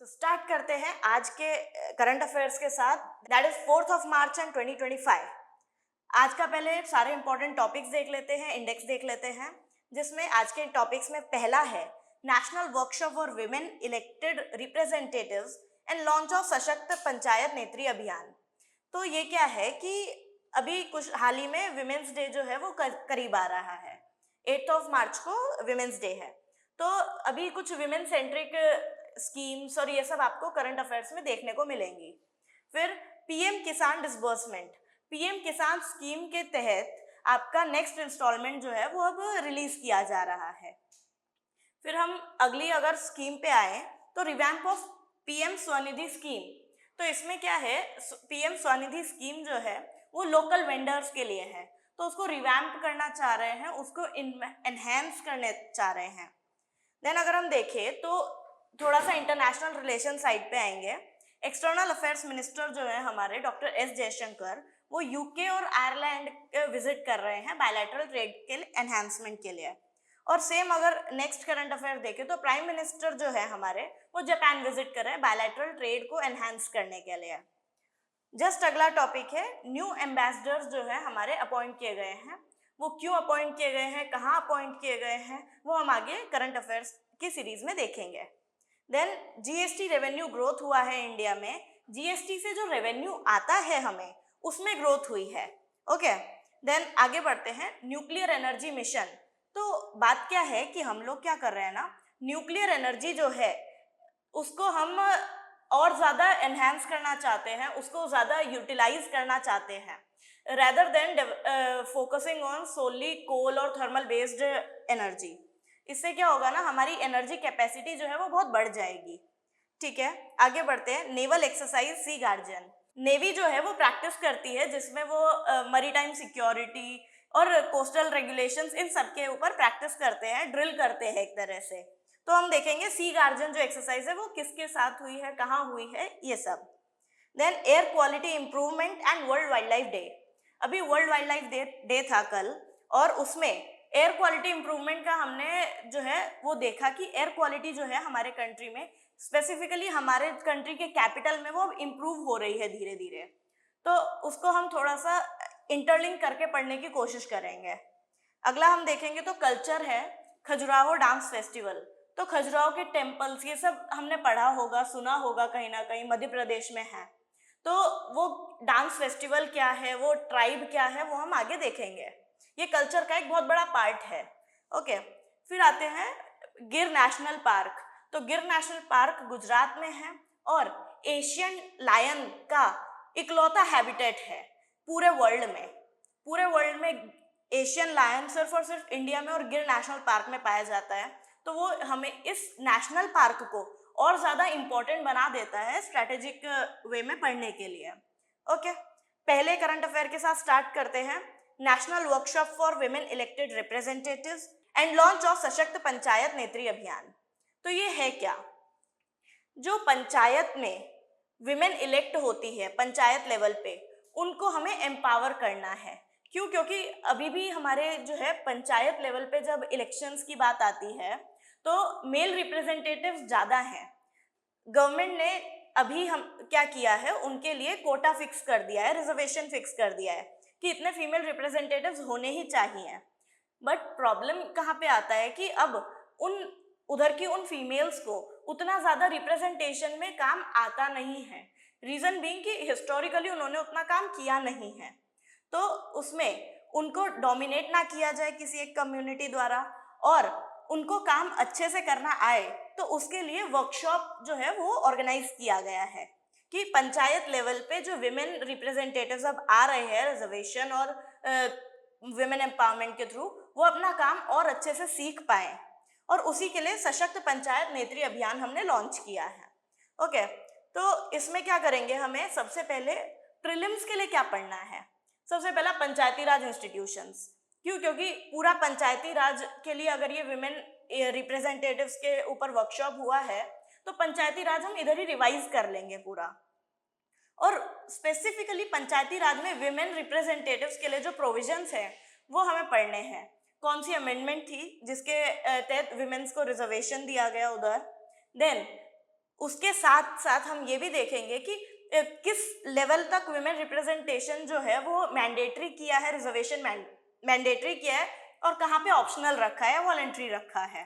Start करते हैं आज के करंट अफेयर्स के साथ। That is 4th of March and 2025। आज का पहले सारे इंपॉर्टेंट टॉपिक्स देख लेते हैं, इंडेक्स देख लेते हैं, जिसमें आज के टॉपिक्स में पहला है national workshop for women elected representatives and launch of सशक्त पंचायत नेत्री अभियान। तो ये क्या है कि अभी कुछ हाल ही में विमेंस डे जो है वो करीब आ रहा है। 8th ऑफ मार्च को विमेंस डे है। तो अभी कुछ विमेन सेंट्रिक स्कीम्स और ये सब आपको करंट अफेयर्स में देखने को मिलेंगी। फिर पीएम किसान डिसबर्समेंट, पीएम किसान स्कीम के तहत आपका नेक्स्ट इंस्टॉलमेंट जो है वो अब रिलीज किया जा रहा है। फिर हम अगली अगर स्कीम पे आए तो revamp of PM Svanidhi scheme. तो इसमें क्या है, पीएम स्वनिधि स्कीम जो है वो लोकल वेंडर्स के लिए है, तो उसको रिवैम्प करना चाह रहे हैं, उसको एनहेंस करने चाह रहे हैं। देन अगर हम देखें तो थोड़ा सा इंटरनेशनल रिलेशन साइड पे आएंगे। एक्सटर्नल अफेयर्स मिनिस्टर जो है हमारे डॉक्टर एस जयशंकर, वो यूके और आयरलैंड विजिट कर रहे हैं बायलैटरल ट्रेड के एनहांसमेंट के लिए। और सेम अगर नेक्स्ट करंट अफेयर देखें तो प्राइम मिनिस्टर जो है हमारे वो जापान विजिट कर रहे हैं बायलैटरल ट्रेड को एनहांस करने के लिए। जस्ट अगला टॉपिक है न्यू एम्बेसडर्स जो है हमारे अपॉइंट किए गए हैं। वो क्यों अपॉइंट किए गए हैं, कहाँ अपॉइंट किए गए हैं, वो हम आगे करंट अफेयर्स की सीरीज में देखेंगे। देन जीएसटी रेवेन्यू ग्रोथ हुआ है इंडिया में। जीएसटी से जो रेवेन्यू आता है हमें उसमें ग्रोथ हुई है। ओके, देन आगे बढ़ते हैं न्यूक्लियर एनर्जी मिशन। तो बात क्या है कि हम लोग क्या कर रहे हैं ना, न्यूक्लियर एनर्जी जो है उसको हम और ज़्यादा एनहेंस करना चाहते हैं, उसको ज़्यादा यूटिलाइज करना चाहते हैं रेदर देन फोकसिंग ऑन सोली कोल और थर्मल बेस्ड एनर्जी। इससे क्या होगा ना, हमारी एनर्जी कैपेसिटी जो है वो बहुत बढ़ जाएगी। ठीक है, आगे बढ़ते हैं नेवल एक्सरसाइज सी गार्जियन। नेवी जो है वो प्रैक्टिस करती है जिसमें वो मरीटाइम सिक्योरिटी और कोस्टल रेगुलेशंस इन सब के ऊपर प्रैक्टिस करते हैं, ड्रिल करते हैं एक तरह से। तो हम देखेंगे सी गार्जियन जो एक्सरसाइज है वो किसके साथ हुई है, कहाँ हुई है, ये सब। Then air quality improvement and world wildlife day. अभी वर्ल्ड वाइल्ड लाइफ डे था कल, और उसमें एयर क्वालिटी इंप्रूवमेंट का हमने जो है वो देखा कि एयर क्वालिटी जो है हमारे कंट्री में, स्पेसिफिकली हमारे कंट्री के कैपिटल में, वो इम्प्रूव हो रही है धीरे धीरे। तो उसको हम थोड़ा सा इंटरलिंक करके पढ़ने की कोशिश करेंगे। अगला हम देखेंगे तो कल्चर है खजुराहो डांस फेस्टिवल। तो खजुराहो के टेम्पल्स ये सब हमने पढ़ा होगा, सुना होगा, कहीं ना कहीं मध्य प्रदेश में है। तो वो डांस फेस्टिवल क्या है, वो ट्राइब क्या है, वो हम आगे देखेंगे। ये कल्चर का एक बहुत बड़ा पार्ट है। ओके, फिर आते हैं गिर नेशनल पार्क। तो गिर नेशनल पार्क गुजरात में है और एशियन लायन का इकलौता हैबिटेट है पूरे वर्ल्ड में। पूरे वर्ल्ड में एशियन लायन सिर्फ और सिर्फ इंडिया में और गिर नेशनल पार्क में पाया जाता है। तो वो हमें इस नेशनल पार्क को और ज़्यादा इम्पोर्टेंट बना देता है स्ट्रैटेजिक वे में पढ़ने के लिए। ओके, पहले करंट अफेयर के साथ स्टार्ट करते हैं। National workshop for women elected representatives and launch of सशक्त पंचायत नेत्री अभियान। तो ये है क्या, जो पंचायत में विमेन इलेक्ट होती है पंचायत लेवल पे, उनको हमें एम्पावर करना है। क्यों? क्योंकि अभी भी हमारे जो है पंचायत लेवल पे जब इलेक्शंस की बात आती है तो मेल रिप्रेजेंटेटिव्स ज़्यादा हैं। गवर्नमेंट ने अभी हम क्या किया है, उनके लिए कोटा फिक्स कर दिया है, रिजर्वेशन फिक्स कर दिया है कि इतने फीमेल रिप्रेजेंटेटिव्स होने ही चाहिए। बट प्रॉब्लम कहाँ पे आता है कि अब उधर की उन फीमेल्स को उतना ज़्यादा रिप्रेजेंटेशन में काम आता नहीं है। रीज़न बीइंग कि हिस्टोरिकली उन्होंने उतना काम किया नहीं है, तो उसमें उनको डोमिनेट ना किया जाए किसी एक कम्युनिटी द्वारा और उनको काम अच्छे से करना आए, तो उसके लिए वर्कशॉप जो है वो ऑर्गेनाइज किया गया है कि पंचायत लेवल पे जो विमेन रिप्रेजेंटेटिव्स अब आ रहे हैं रिजर्वेशन और विमेन एम्पावरमेंट के थ्रू, वो अपना काम और अच्छे से सीख पाएँ। और उसी के लिए सशक्त पंचायत नेत्री अभियान हमने लॉन्च किया है। ओके, तो इसमें क्या करेंगे, हमें सबसे पहले प्रीलिम्स के लिए क्या पढ़ना है। सबसे पहला पंचायती राज इंस्टीट्यूशंस। क्यों? क्योंकि पूरा पंचायती राज के लिए अगर ये विमेन रिप्रेजेंटेटिव्स के ऊपर वर्कशॉप हुआ है तो पंचायती राज हम इधर ही रिवाइज कर लेंगे पूरा। और स्पेसिफिकली पंचायती राज में विमेन रिप्रेजेंटेटिव्स के लिए जो प्रोविजंस हैं वो हमें पढ़ने हैं। कौन सी अमेंडमेंट थी जिसके तहत विमेन्स को रिजर्वेशन दिया गया उधर। देन उसके साथ साथ हम ये भी देखेंगे कि किस लेवल तक वुमेन रिप्रेजेंटेशन जो है वो मैंडेटरी किया है, रिजर्वेशन मैंडेटरी किया है, और कहाँ पे ऑप्शनल रखा है, वॉलंटरी रखा है।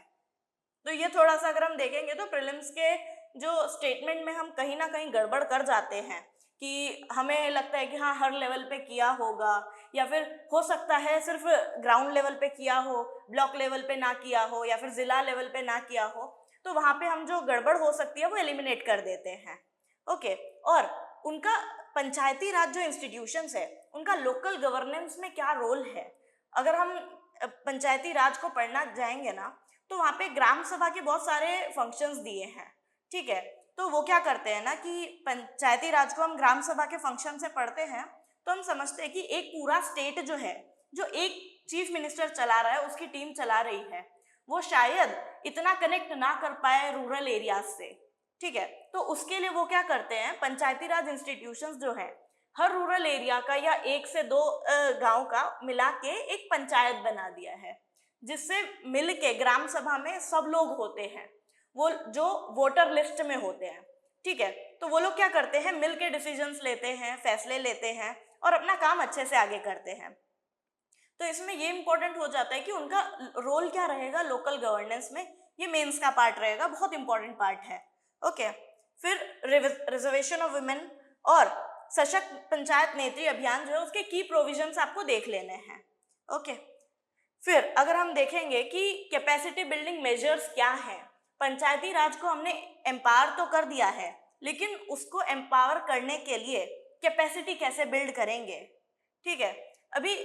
तो ये थोड़ा सा अगर हम देखेंगे तो प्रीलिम्स के जो स्टेटमेंट में हम कहीं ना कहीं गड़बड़ कर जाते हैं कि हमें लगता है कि हाँ हर लेवल पे किया होगा, या फिर हो सकता है सिर्फ ग्राउंड लेवल पे किया हो, ब्लॉक लेवल पे ना किया हो, या फिर जिला लेवल पे ना किया हो। तो वहाँ पे हम जो गड़बड़ हो सकती है वो एलिमिनेट कर देते हैं। ओके, और उनका पंचायती राज जो इंस्टीट्यूशंस है उनका लोकल गवर्नेंस में क्या रोल है, अगर हम पंचायती राज को पढ़ना जाएंगे ना तो वहाँ पे ग्राम सभा के बहुत सारे फंक्शंस दिए हैं। ठीक है, तो वो क्या करते हैं ना कि पंचायती राज को हम ग्राम सभा के फंक्शन से पढ़ते हैं तो हम समझते हैं कि एक पूरा स्टेट जो है, जो एक चीफ मिनिस्टर चला रहा है, उसकी टीम चला रही है, वो शायद इतना कनेक्ट ना कर पाए रूरल एरियाज से। ठीक है, तो उसके लिए वो क्या करते हैं, पंचायती राज इंस्टीट्यूशंस जो है हर रूरल एरिया का या 1 से 2 गांव का मिला के एक पंचायत बना दिया है, जिससे मिल के ग्राम सभा में सब लोग होते हैं, वो जो वोटर लिस्ट में होते हैं। ठीक है, तो वो लोग क्या करते हैं, मिल के डिसीजंस लेते हैं, फैसले लेते हैं और अपना काम अच्छे से आगे करते हैं। तो इसमें ये इंपॉर्टेंट हो जाता है कि उनका रोल क्या रहेगा लोकल गवर्नेंस में, ये मेंस का पार्ट रहेगा, बहुत इंपॉर्टेंट पार्ट है। ओके, फिर रिजर्वेशन ऑफ वुमेन और सशक्त पंचायत नेत्री अभियान जो है उसके की प्रोविजंस आपको देख लेने हैं। ओके, फिर अगर हम देखेंगे कि कैपेसिटी बिल्डिंग मेजर्स क्या है, पंचायती राज को हमने एम्पावर तो कर दिया है, लेकिन उसको एम्पावर करने के लिए कैपेसिटी कैसे बिल्ड करेंगे। ठीक है, अभी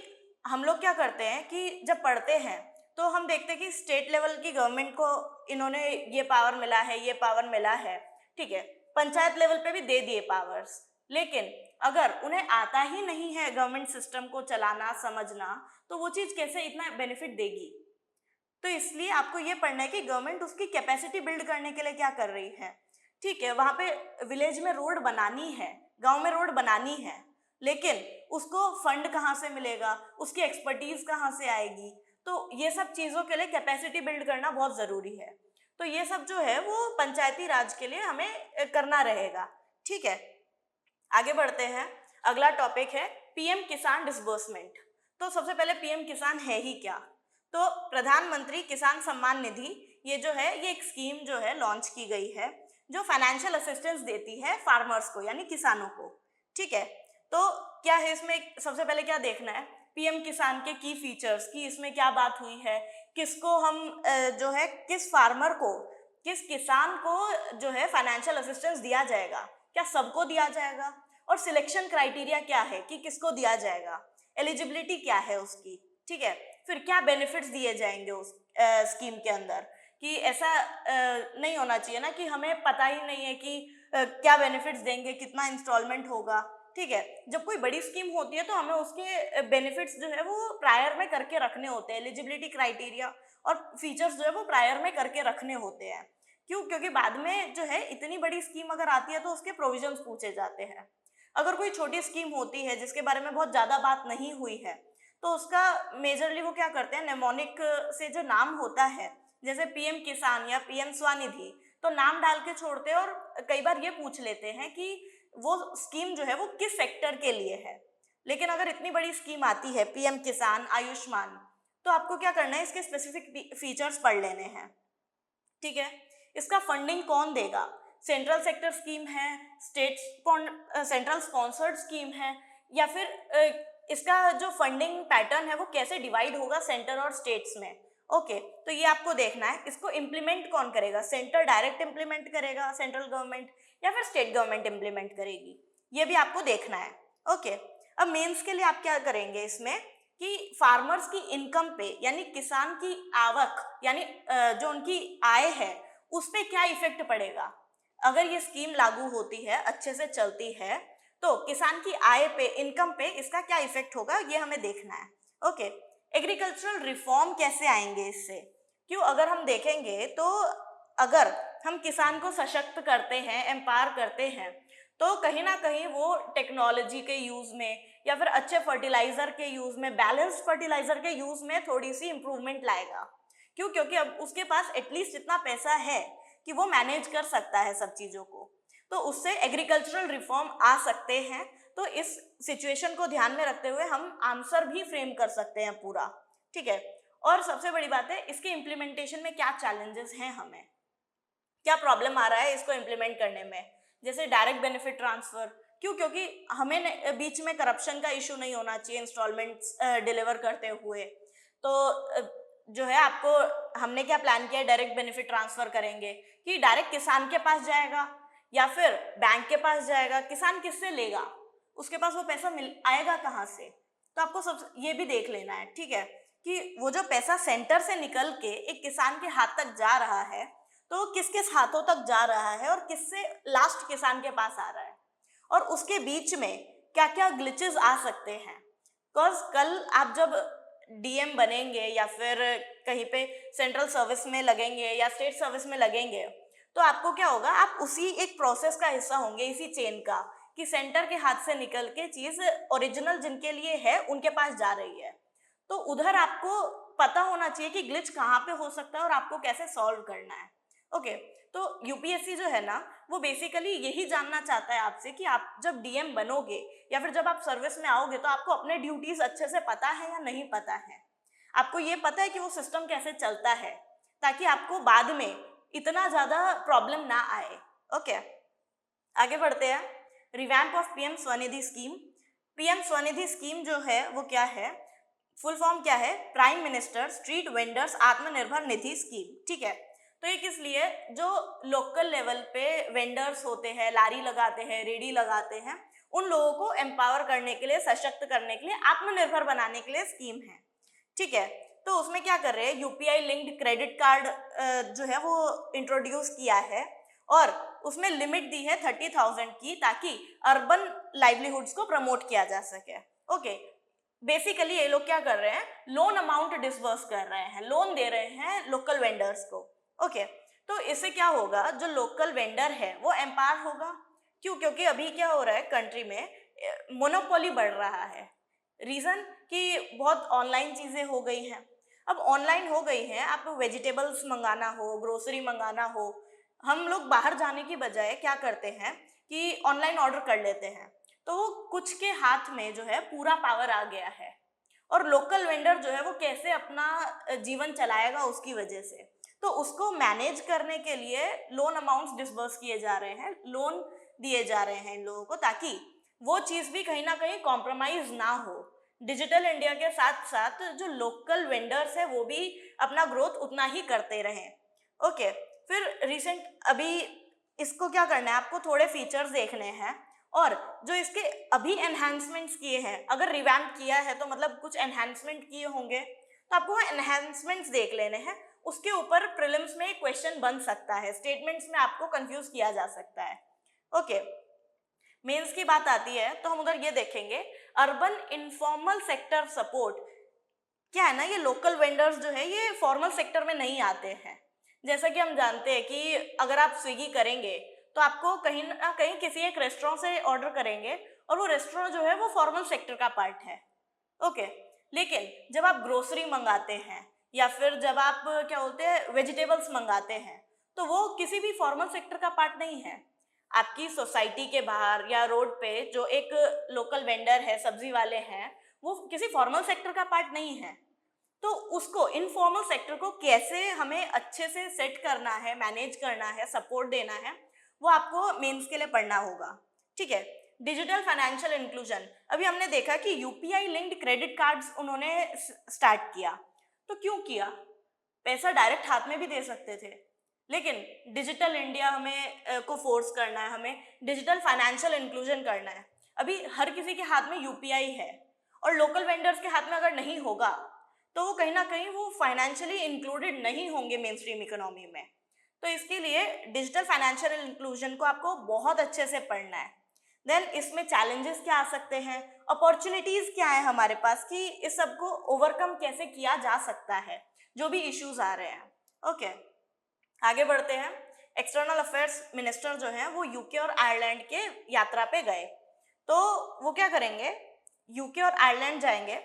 हम लोग क्या करते हैं कि जब पढ़ते हैं तो हम देखते हैं कि स्टेट लेवल की गवर्नमेंट को इन्होंने ये पावर मिला है, ये पावर मिला है। ठीक है, पंचायत लेवल पे भी दे दिए पावर्स, लेकिन अगर उन्हें आता ही नहीं है गवर्नमेंट सिस्टम को चलाना, समझना, तो वो चीज़ कैसे इतना बेनिफिट देगी। तो इसलिए आपको ये पढ़ना है कि गवर्नमेंट उसकी कैपेसिटी बिल्ड करने के लिए क्या कर रही है। ठीक है, वहाँ पे विलेज में रोड बनानी है, गांव में रोड बनानी है, लेकिन उसको फंड कहाँ से मिलेगा, उसकी एक्सपर्टीज कहाँ से आएगी। तो ये सब चीज़ों के लिए कैपेसिटी बिल्ड करना बहुत ज़रूरी है। तो ये सब जो है वो पंचायती राज के लिए हमें करना रहेगा। ठीक है, आगे बढ़ते हैं। अगला टॉपिक है पीएम किसान डिसबर्समेंट। तो सबसे पहले पीएम किसान है ही क्या, तो प्रधानमंत्री किसान सम्मान निधि ये जो है ये एक स्कीम जो है लॉन्च की गई है, जो फाइनेंशियल असिस्टेंस देती है फार्मर्स को यानी किसानों को। ठीक है, तो क्या है इसमें, सबसे पहले क्या देखना है, पीएम किसान के की फीचर्स की इसमें क्या बात हुई है, किसको हम जो है किस फार्मर को, किस किसान को जो है फाइनेंशियल असिस्टेंस दिया जाएगा, क्या सबको दिया जाएगा, और सिलेक्शन क्राइटेरिया क्या है कि किसको दिया जाएगा, एलिजिबिलिटी क्या है उसकी। ठीक है, फिर क्या बेनिफिट्स दिए जाएंगे उस स्कीम के अंदर, कि ऐसा नहीं होना चाहिए ना कि हमें पता ही नहीं है कि क्या बेनिफिट्स देंगे, कितना इंस्टॉलमेंट होगा। ठीक है, जब कोई बड़ी स्कीम होती है तो हमें उसके बेनिफिट्स जो है वो प्रायर में करके रखने होते हैं, एलिजिबिलिटी क्राइटेरिया और फीचर्स जो है वो प्रायर में करके रखने होते हैं। क्यों, क्योंकि बाद में जो है इतनी बड़ी स्कीम अगर आती है तो उसके प्रोविजंस पूछे जाते हैं। अगर कोई छोटी स्कीम होती है जिसके बारे में बहुत ज़्यादा बात नहीं हुई है तो उसका मेजरली वो क्या करते हैं, नेमोनिक से जो नाम होता है, जैसे पीएम किसान या पीएम स्वनिधि, तो नाम डाल के छोड़ते हैं और कई बार ये पूछ लेते हैं कि वो स्कीम जो है वो किस सेक्टर के लिए है। लेकिन अगर इतनी बड़ी स्कीम आती है पीएम किसान, आयुष्मान, तो आपको क्या करना है, इसके स्पेसिफिक फीचर्स पढ़ लेने हैं। ठीक है, इसका फंडिंग कौन देगा, सेंट्रल सेक्टर स्कीम है, स्टेट सेंट्रल स्पॉन्सर्ड स्कीम है, या फिर इसका जो फंडिंग पैटर्न है वो कैसे डिवाइड होगा सेंटर और स्टेट्स में। ओके, तो ये आपको देखना है। इसको इम्प्लीमेंट कौन करेगा, सेंटर डायरेक्ट इम्प्लीमेंट करेगा सेंट्रल गवर्नमेंट, या फिर स्टेट गवर्नमेंट इम्प्लीमेंट करेगी, ये भी आपको देखना है। ओके, अब मेंस के लिए आप क्या करेंगे इसमें कि फार्मर्स की इनकम पे यानी किसान की आवक यानी जो उनकी आय है उस पर क्या इफेक्ट पड़ेगा। अगर ये स्कीम लागू होती है, अच्छे से चलती है, तो किसान की आय पे, इनकम पे इसका क्या इफेक्ट होगा, ये हमें देखना है। ओके, एग्रीकल्चरल रिफॉर्म कैसे आएंगे इससे, क्यों, अगर हम देखेंगे तो अगर हम किसान को सशक्त करते हैं, एम्पावर करते हैं, तो कहीं ना कहीं वो टेक्नोलॉजी के यूज में या फिर अच्छे फर्टिलाइजर के यूज में, बैलेंस्ड फर्टिलाइजर के यूज में थोड़ी सी इंप्रूवमेंट लाएगा। क्यों, क्योंकि अब उसके पास एटलीस्ट इतना पैसा है कि वो मैनेज कर सकता है सब चीज़ों को, तो उससे एग्रीकल्चरल रिफॉर्म आ सकते हैं। तो इस सिचुएशन को ध्यान में रखते हुए हम आंसर भी फ्रेम कर सकते हैं पूरा, ठीक है। और सबसे बड़ी बात है, इसके इम्प्लीमेंटेशन में क्या चैलेंजेस हैं, हमें क्या प्रॉब्लम आ रहा है इसको इम्प्लीमेंट करने में। जैसे डायरेक्ट बेनिफिट ट्रांसफर, क्यों? क्योंकि हमें बीच में करप्शन का इशू नहीं होना चाहिए इंस्टॉलमेंट्स डिलीवर करते हुए। तो जो है आपको हमने क्या प्लान किया है, डायरेक्ट बेनिफिट ट्रांसफर करेंगे कि डायरेक्ट किसान के पास जाएगा या फिर बैंक के पास जाएगा। किसान किससे लेगा, उसके पास वो पैसा मिल आएगा कहाँ से? तो आपको सब ये भी देख लेना है, ठीक है, कि वो जो पैसा सेंटर से निकल के एक किसान के हाथ तक जा रहा है, तो किस किस हाथों तक जा रहा है और किससे लास्ट किसान के पास आ रहा है, और उसके बीच में क्या क्या ग्लिचेस आ सकते हैं। बिकॉज कल आप जब डीएम बनेंगे या फिर कहीं पे सेंट्रल सर्विस में लगेंगे या स्टेट सर्विस में लगेंगे, तो आपको क्या होगा, आप उसी एक प्रोसेस का हिस्सा होंगे, इसी चेन का, कि सेंटर के हाथ से निकल के चीज ओरिजिनल जिनके लिए है उनके पास जा रही है। तो उधर आपको पता होना चाहिए कि ग्लिच कहाँ पे हो सकता है और आपको कैसे सॉल्व करना है। ओके, तो यूपीएससी जो है ना, वो बेसिकली यही जानना चाहता है आपसे कि आप जब डीएम बनोगे या फिर जब आप सर्विस में आओगे तो आपको अपने ड्यूटीज अच्छे से पता है या नहीं पता है, आपको ये पता है कि वो सिस्टम कैसे चलता है, ताकि आपको बाद में इतना ज़्यादा प्रॉब्लम ना आए। ओके, आगे बढ़ते हैं। Revamp of PM Svanidhi scheme. PM Svanidhi scheme जो है वो क्या है, फुल फॉर्म क्या है, prime minister street vendors Atmanirbhar Nidhi scheme, ठीक है। तो ये किस लिए, जो लोकल लेवल पे वेंडर्स होते हैं, लारी लगाते हैं, रेडी लगाते हैं, उन लोगों को एम्पावर करने के लिए, सशक्त करने के लिए, आत्मनिर्भर बनाने के लिए स्कीम है, ठीक है। तो उसमें क्या कर रहे हैं, यूपीआई लिंक्ड क्रेडिट कार्ड जो है वो इंट्रोड्यूस किया है और उसमें लिमिट दी है 30,000 की, ताकि अर्बन लाइवलीहुड्स को प्रमोट किया जा सके। ओके, बेसिकली ये लोग क्या कर रहे हैं, लोन अमाउंट डिसबर्स कर रहे हैं, लोन दे रहे हैं लोकल वेंडर्स को। ओके, तो इससे क्या होगा, जो लोकल वेंडर है वो एम्पावर होगा। क्यों? क्योंकि अभी क्या हो रहा है, कंट्री में मोनोपोली बढ़ रहा है। रीजन कि बहुत ऑनलाइन चीजें हो गई हैं। अब ऑनलाइन हो गई हैं, आप वेजिटेबल्स मंगाना हो, ग्रोसरी मंगाना हो, हम लोग बाहर जाने की बजाय क्या करते हैं कि ऑनलाइन ऑर्डर कर लेते हैं। तो वो कुछ के हाथ में जो है पूरा पावर आ गया है, और लोकल वेंडर जो है वो कैसे अपना जीवन चलाएगा उसकी वजह से। तो उसको मैनेज करने के लिए लोन अमाउंट्स डिसबर्स किए जा रहे हैं, लोन दिए जा रहे हैं इन लोगों को, ताकि वो चीज़ भी कहीं ना कहीं कॉम्प्रोमाइज ना हो। डिजिटल इंडिया के साथ साथ जो लोकल वेंडर्स है वो भी अपना ग्रोथ उतना ही करते रहें। ओके, फिर रिसेंट अभी इसको क्या करना है, आपको थोड़े फीचर्स देखने हैं, और जो इसके अभी एनहांसमेंट्स किए हैं, अगर रिवैम्प किया है तो मतलब कुछ एनहांसमेंट किए होंगे, तो आपको एनहांसमेंट्स देख लेने हैं। उसके ऊपर प्रीलिम्स में क्वेश्चन बन सकता है, स्टेटमेंट्स में आपको कंफ्यूज किया जा सकता है। ओके, मेंस की बात आती है तो हम उधर ये देखेंगे, अर्बन इनफॉर्मल सेक्टर सपोर्ट। क्या है ना, ये लोकल वेंडर्स जो है ये फॉर्मल सेक्टर में नहीं आते हैं। जैसा कि हम जानते हैं कि अगर आप स्विगी करेंगे तो आपको कहीं ना कहीं किसी एक रेस्टोरेंट से ऑर्डर करेंगे, और वो रेस्टोरेंट जो है वो फॉर्मल सेक्टर का पार्ट है। ओके, लेकिन जब आप ग्रोसरी मंगाते हैं या फिर जब आप क्या बोलते हैं वेजिटेबल्स मंगाते हैं, तो वो किसी भी फॉर्मल सेक्टर का पार्ट नहीं है। आपकी सोसाइटी के बाहर या रोड पे जो एक लोकल वेंडर है, सब्जी वाले हैं, वो किसी फॉर्मल सेक्टर का पार्ट नहीं है। तो उसको, इनफॉर्मल सेक्टर को कैसे हमें अच्छे से सेट करना है, मैनेज करना है, सपोर्ट देना है, वो आपको मेंस के लिए पढ़ना होगा, ठीक है। डिजिटल फाइनेंशियल इंक्लूजन, अभी हमने देखा कि यूपीआई लिंक्ड क्रेडिट कार्ड्स उन्होंने स्टार्ट किया। तो क्यों किया, पैसा डायरेक्ट हाथ में भी दे सकते थे, लेकिन डिजिटल इंडिया हमें को फोर्स करना है, हमें डिजिटल फाइनेंशियल इंक्लूजन करना है। अभी हर किसी के हाथ में यूपीआई है, और लोकल वेंडर्स के हाथ में अगर नहीं होगा तो वो कहीं ना कहीं वो फाइनेंशियली इंक्लूडेड नहीं होंगे मेन स्ट्रीम इकोनॉमी में। तो इसके लिए डिजिटल फाइनेंशियल इंक्लूजन को आपको बहुत अच्छे से पढ़ना है। देन इसमें चैलेंजेस क्या आ सकते हैं, अपॉर्चुनिटीज क्या है हमारे पास, कि इस सब को ओवरकम कैसे किया जा सकता है, जो भी इश्यूज आ रहे हैं। ओके, आगे बढ़ते हैं। एक्सटर्नल अफेयर्स मिनिस्टर जो हैं वो यूके और आयरलैंड के यात्रा पे गए, तो वो क्या करेंगे, यूके और आयरलैंड जाएंगे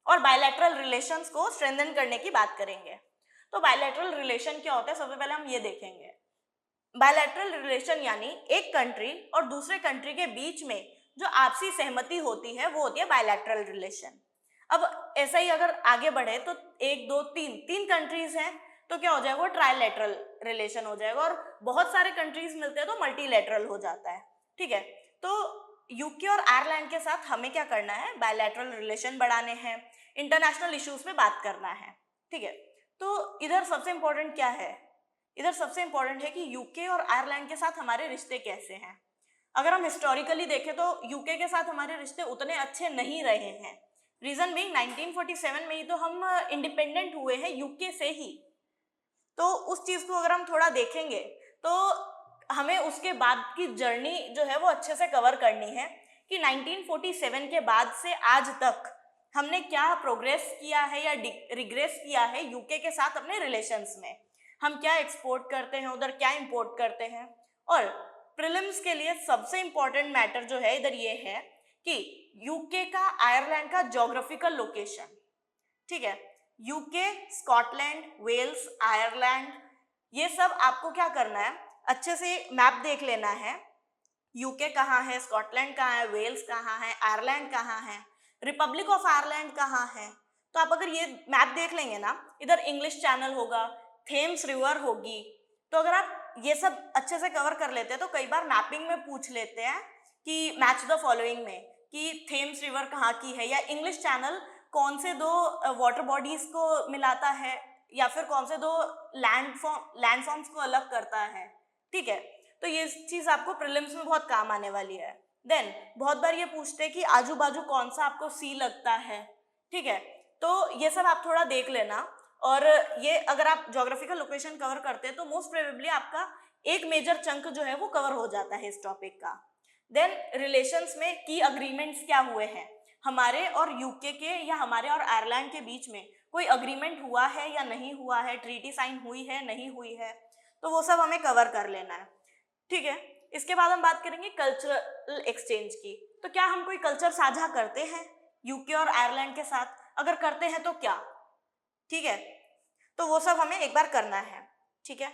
और बायलैटरल रिलेशंस को स्ट्रेंथन करने की बात करेंगे। तो बायलैटरल रिलेशन क्या होता है, सबसे पहले हम ये देखेंगे बायलैटरल रिलेशन यानी एक कंट्री और दूसरे कंट्री के बीच में जो आपसी सहमति होती है वो होती है बायलैटरल रिलेशन। अब ऐसा ही अगर आगे बढ़े तो एक दो तीन कंट्रीज हैं तो क्या हो जाएगा, वो ट्राइलैटरल रिलेशन हो जाएगा, और बहुत सारे कंट्रीज मिलते हैं तो मल्टीलैटरल हो जाता है। ठीक है, तो यूके और आयरलैंड के साथ हमें क्या करना है, बायलैटरल रिलेशन बढ़ाने हैं, इंटरनेशनल इश्यूज पे बात करना है। ठीक है, तो इधर सबसे इंपॉर्टेंट क्या है, इधर सबसे इंपॉर्टेंट है कि यूके और आयरलैंड के साथ हमारे रिश्ते कैसे हैं। अगर हम हिस्टोरिकली देखें तो यूके के साथ हमारे रिश्ते उतने अच्छे नहीं रहे हैं। रीजन बीइंग 1947 में ही तो हम इंडिपेंडेंट हुए हैं यूके से ही। तो उस चीज को अगर हम थोड़ा देखेंगे तो हमें उसके बाद की जर्नी जो है वो अच्छे से कवर करनी है कि 1947 के बाद से आज तक हमने क्या प्रोग्रेस किया है या रिग्रेस किया है यूके के साथ अपने रिलेशंस में। हम क्या एक्सपोर्ट करते हैं उधर, क्या इंपोर्ट करते हैं। और प्रीलिम्स के लिए सबसे इंपॉर्टेंट मैटर जो है इधर ये है कि यूके का आयरलैंड का ज्योग्राफिकल लोकेशन। ठीक है, यूके, स्कॉटलैंड, वेल्स, आयरलैंड, ये सब आपको क्या करना है, अच्छे से मैप देख लेना है। यूके कहाँ है, स्कॉटलैंड कहाँ है, वेल्स कहाँ है, आयरलैंड कहाँ है, रिपब्लिक ऑफ आयरलैंड कहाँ है। तो आप अगर ये मैप देख लेंगे ना, इधर इंग्लिश चैनल होगा, थेम्स रिवर होगी। तो अगर आप ये सब अच्छे से कवर कर लेते हैं तो कई बार मैपिंग में पूछ लेते हैं कि मैच द फॉलोइंग में कि थेम्स रिवर कहाँ की है, या इंग्लिश चैनल कौन से दो वाटर बॉडीज को मिलाता है, या फिर कौन से दो लैंडफॉर्म्स को अलग करता है। ठीक है, तो ये चीज आपको प्रीलिम्स में बहुत काम आने वाली है। देन बहुत बार ये पूछते हैं कि आजू बाजू कौन सा आपको सी लगता है। ठीक है, तो ये सब आप थोड़ा देख लेना, और ये अगर आप ज्योग्राफिकल लोकेशन कवर करते हैं तो मोस्ट प्रोबेबली आपका एक मेजर चंक जो है वो कवर हो जाता है इस टॉपिक का। देन रिलेशंस में की अग्रीमेंट्स क्या हुए हैं, हमारे और यूके के या हमारे और आयरलैंड के बीच में कोई अग्रीमेंट हुआ है या नहीं हुआ है, ट्रीटी साइन हुई है नहीं हुई है, तो वो सब हमें कवर कर लेना है। ठीक है, इसके बाद हम बात करेंगे कल्चरल एक्सचेंज की। तो क्या हम कोई कल्चर साझा करते हैं यूके और आयरलैंड के साथ, अगर करते हैं तो क्या। ठीक है, तो वो सब हमें एक बार करना है। ठीक है,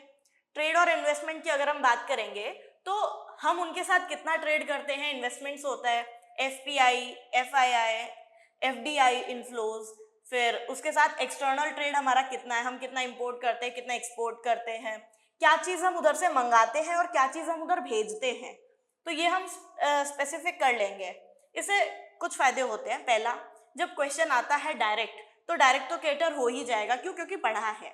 ट्रेड और इन्वेस्टमेंट की अगर हम बात करेंगे तो हम उनके साथ कितना ट्रेड करते हैं, इन्वेस्टमेंट्स होता है, एफपीआई, एफआईआई, एफडीआई इनफ्लोज, फिर उसके साथ एक्सटर्नल ट्रेड हमारा कितना है, हम कितना इंपोर्ट करते हैं, कितना एक्सपोर्ट करते हैं, क्या चीज़ हम उधर से मंगाते हैं और क्या चीज़ हम उधर भेजते हैं। तो ये हम स्पेसिफिक कर लेंगे। इससे कुछ फायदे होते हैं। पहला, जब क्वेश्चन आता है डायरेक्ट तो डायरेक्ट तो केटर हो ही जाएगा, क्यों, क्योंकि पढ़ा है।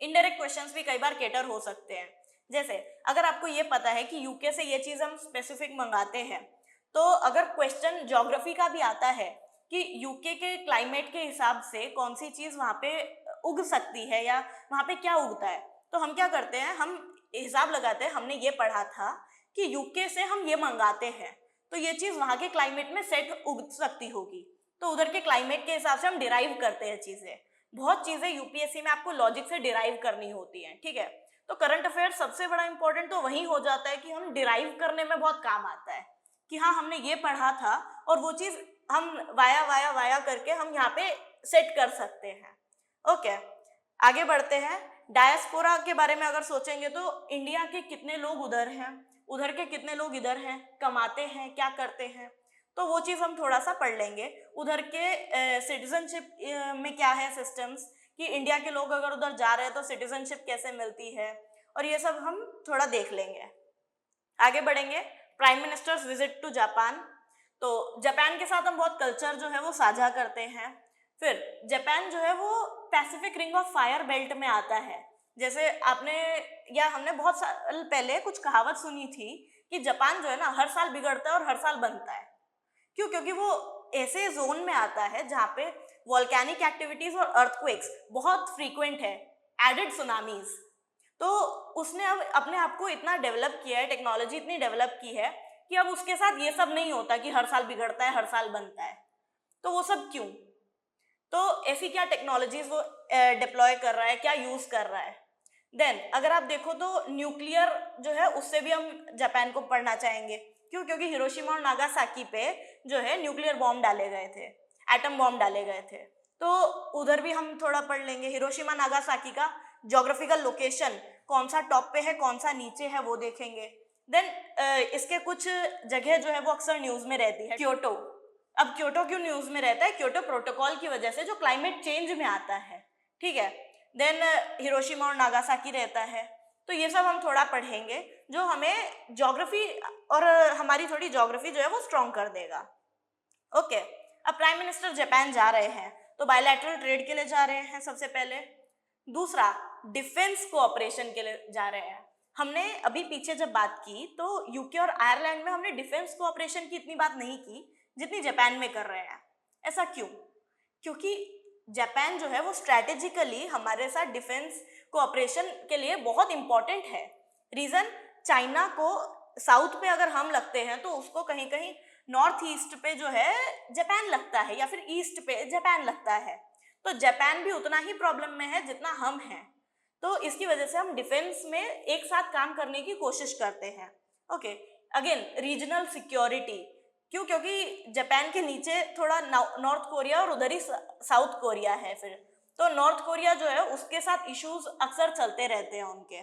इनडायरेक्ट क्वेश्चंस भी कई बार केटर हो सकते हैं। जैसे अगर आपको ये पता है कि यूके से ये चीज़ हम स्पेसिफिक मंगाते हैं, तो अगर क्वेश्चन ज्योग्राफी का भी आता है कि यूके के क्लाइमेट के हिसाब से कौन सी चीज़ वहाँ पे उग सकती है या वहाँ पे क्या उगता है, तो हम क्या करते हैं, हम हिसाब लगाते हैं, हमने ये पढ़ा था कि यूके से हम ये मंगाते हैं तो ये चीज़ वहाँ के क्लाइमेट में सेट उग सकती होगी, तो उधर के क्लाइमेट के हिसाब से हम डिराइव करते हैं चीज़ें। बहुत चीज़ें यूपीएससी में आपको लॉजिक से डिराइव करनी होती हैं। ठीक है, तो करंट अफेयर सबसे बड़ा इंपॉर्टेंट तो वही हो जाता है कि हम डिराइव करने में बहुत काम आता है कि हाँ हमने ये पढ़ा था और वो चीज़ हम वाया वाया वाया करके हम यहाँ पे सेट कर सकते हैं। ओके, आगे बढ़ते हैं। डायस्पोरा के बारे में अगर सोचेंगे तो इंडिया के कितने लोग उधर हैं, उधर के कितने लोग इधर हैं, कमाते हैं, क्या करते हैं, तो वो चीज़ हम थोड़ा सा पढ़ लेंगे। उधर के सिटीजनशिप में क्या है सिस्टम्स, कि इंडिया के लोग अगर उधर जा रहे हैं तो सिटीजनशिप कैसे मिलती है, और ये सब हम थोड़ा देख लेंगे। आगे बढ़ेंगे, prime minister's visit to Japan. तो जापान के साथ हम बहुत कल्चर जो है वो साझा करते हैं। फिर जापान जो है वो Pacific ring of fire belt में आता है। जैसे आपने या हमने बहुत साल पहले कुछ कहावत सुनी थी कि जापान जो है ना हर साल बिगड़ता है और हर साल बनता है। क्यों, क्योंकि वो ऐसे जोन में आता है जहाँ पे वॉल्केनिक एक्टिविटीज और अर्थक्वेक्स बहुत फ्रीक्वेंट है, एडेड सुनामीज। तो उसने अब अपने आप को इतना डेवलप किया है, टेक्नोलॉजी इतनी डेवलप की है कि अब उसके साथ ये सब नहीं होता कि हर साल बिगड़ता है हर साल बनता है। तो वो सब क्यों, तो ऐसी क्या टेक्नोलॉजीज वो डिप्लॉय कर रहा है, क्या यूज कर रहा है। देन अगर आप देखो तो न्यूक्लियर जो है उससे भी हम जापान को पढ़ना चाहेंगे। क्यों, क्योंकि हिरोशिमा और नागासाकी पे जो है न्यूक्लियर बॉम्ब डाले गए थे, एटम बॉम्ब डाले गए थे, तो उधर भी हम थोड़ा पढ़ लेंगे। हिरोशिमा नागासाकी का ज्योग्राफिकल लोकेशन कौन सा टॉप पे है कौन सा नीचे है वो देखेंगे। देन इसके कुछ जगह जो है वो अक्सर न्यूज़ में रहती है। क्योटो, अब क्योटो क्यों न्यूज़ में रहता है? क्योटो प्रोटोकॉल की वजह से जो क्लाइमेट चेंज में आता है, ठीक है। देन हिरोशिमा और नागासाकी रहता है। तो ये सब हम थोड़ा पढ़ेंगे जो हमें ज्योग्राफी और हमारी थोड़ी ज्योग्राफी जो है वो स्ट्रॉन्ग कर देगा। ओके, अब प्राइम मिनिस्टर जापान जा रहे हैं तो बायलैटरल ट्रेड के लिए जा रहे हैं सबसे पहले। दूसरा, डिफेंस कोऑपरेशन के लिए जा रहे हैं। हमने अभी पीछे जब बात की तो यूके और आयरलैंड में हमने डिफेंस कोऑपरेशन की इतनी बात नहीं की जितनी जापान में कर रहे हैं। ऐसा क्यों? क्योंकि जापान जो है वो स्ट्रैटेजिकली हमारे साथ डिफेंस कोऑपरेशन के लिए बहुत इंपॉर्टेंट है। रीजन, चाइना को साउथ पे अगर हम लगते हैं तो उसको कहीं कहीं नॉर्थ ईस्ट पे जो है जापान लगता है, या फिर ईस्ट पे जापान लगता है। तो जापान भी उतना ही प्रॉब्लम में है जितना हम हैं। तो इसकी वजह से हम डिफेंस में एक साथ काम करने की कोशिश करते हैं। ओके, अगेन रीजनल सिक्योरिटी, क्यों? क्योंकि जापान के नीचे थोड़ा नॉर्थ कोरिया और उधर ही साउथ कोरिया है। फिर तो नॉर्थ कोरिया जो है उसके साथ इश्यूज अक्सर चलते रहते हैं उनके।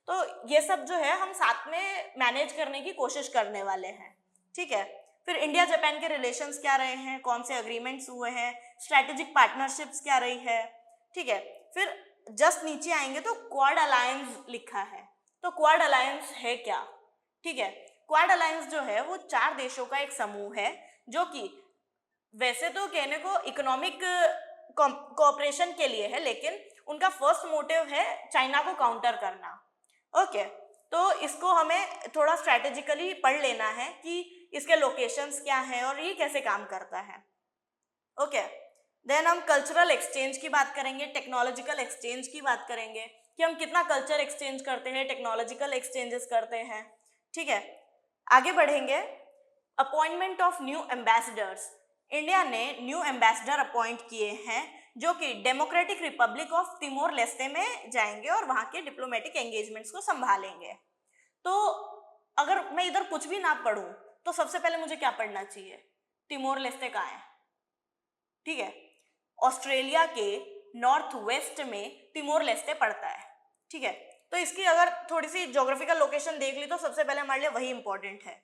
तो ये सब जो है हम साथ में मैनेज करने की कोशिश करने वाले हैं, ठीक है। फिर इंडिया जापान के रिलेशंस क्या रहे हैं, कौन से अग्रीमेंट्स हुए हैं, स्ट्रैटेजिक पार्टनरशिप्स क्या रही है, ठीक है। फिर जस्ट नीचे आएंगे तो क्वाड अलायंस लिखा है। तो क्वाड अलायंस है क्या? ठीक है, क्वाड अलायंस जो है वो 4 देशों का एक समूह है जो कि वैसे तो कहने को इकोनॉमिक कोऑपरेशन के लिए है, लेकिन उनका फर्स्ट मोटिव है चाइना को काउंटर करना। ओके, तो इसको हमें थोड़ा स्ट्रैटेजिकली पढ़ लेना है कि इसके लोकेशंस क्या हैं और ये कैसे काम करता है। ओके, देन हम कल्चरल एक्सचेंज की बात करेंगे, टेक्नोलॉजिकल एक्सचेंज की बात करेंगे कि हम कितना कल्चर एक्सचेंज करते हैं, टेक्नोलॉजिकल एक्सचेंजेस करते हैं, ठीक है। आगे बढ़ेंगे, appointment of new ambassadors. India ने न्यू एम्बेसडर अपॉइंट किए हैं जो कि democratic Republic of Timor Leste में जाएंगे और वहाँ के डिप्लोमेटिक एंगेजमेंट्स को संभालेंगे। तो अगर मैं इधर कुछ भी ना पढ़ूं तो सबसे पहले मुझे क्या पढ़ना चाहिए? तिमोर लेस्टे कहाँ है? ठीक है, ऑस्ट्रेलिया के नॉर्थ वेस्ट में तिमोर लेस्टे पड़ता है, ठीक है। तो इसकी अगर थोड़ी सी ज्योग्राफिकल लोकेशन देख ली तो सबसे पहले हमारे लिए वही इंपॉर्टेंट है।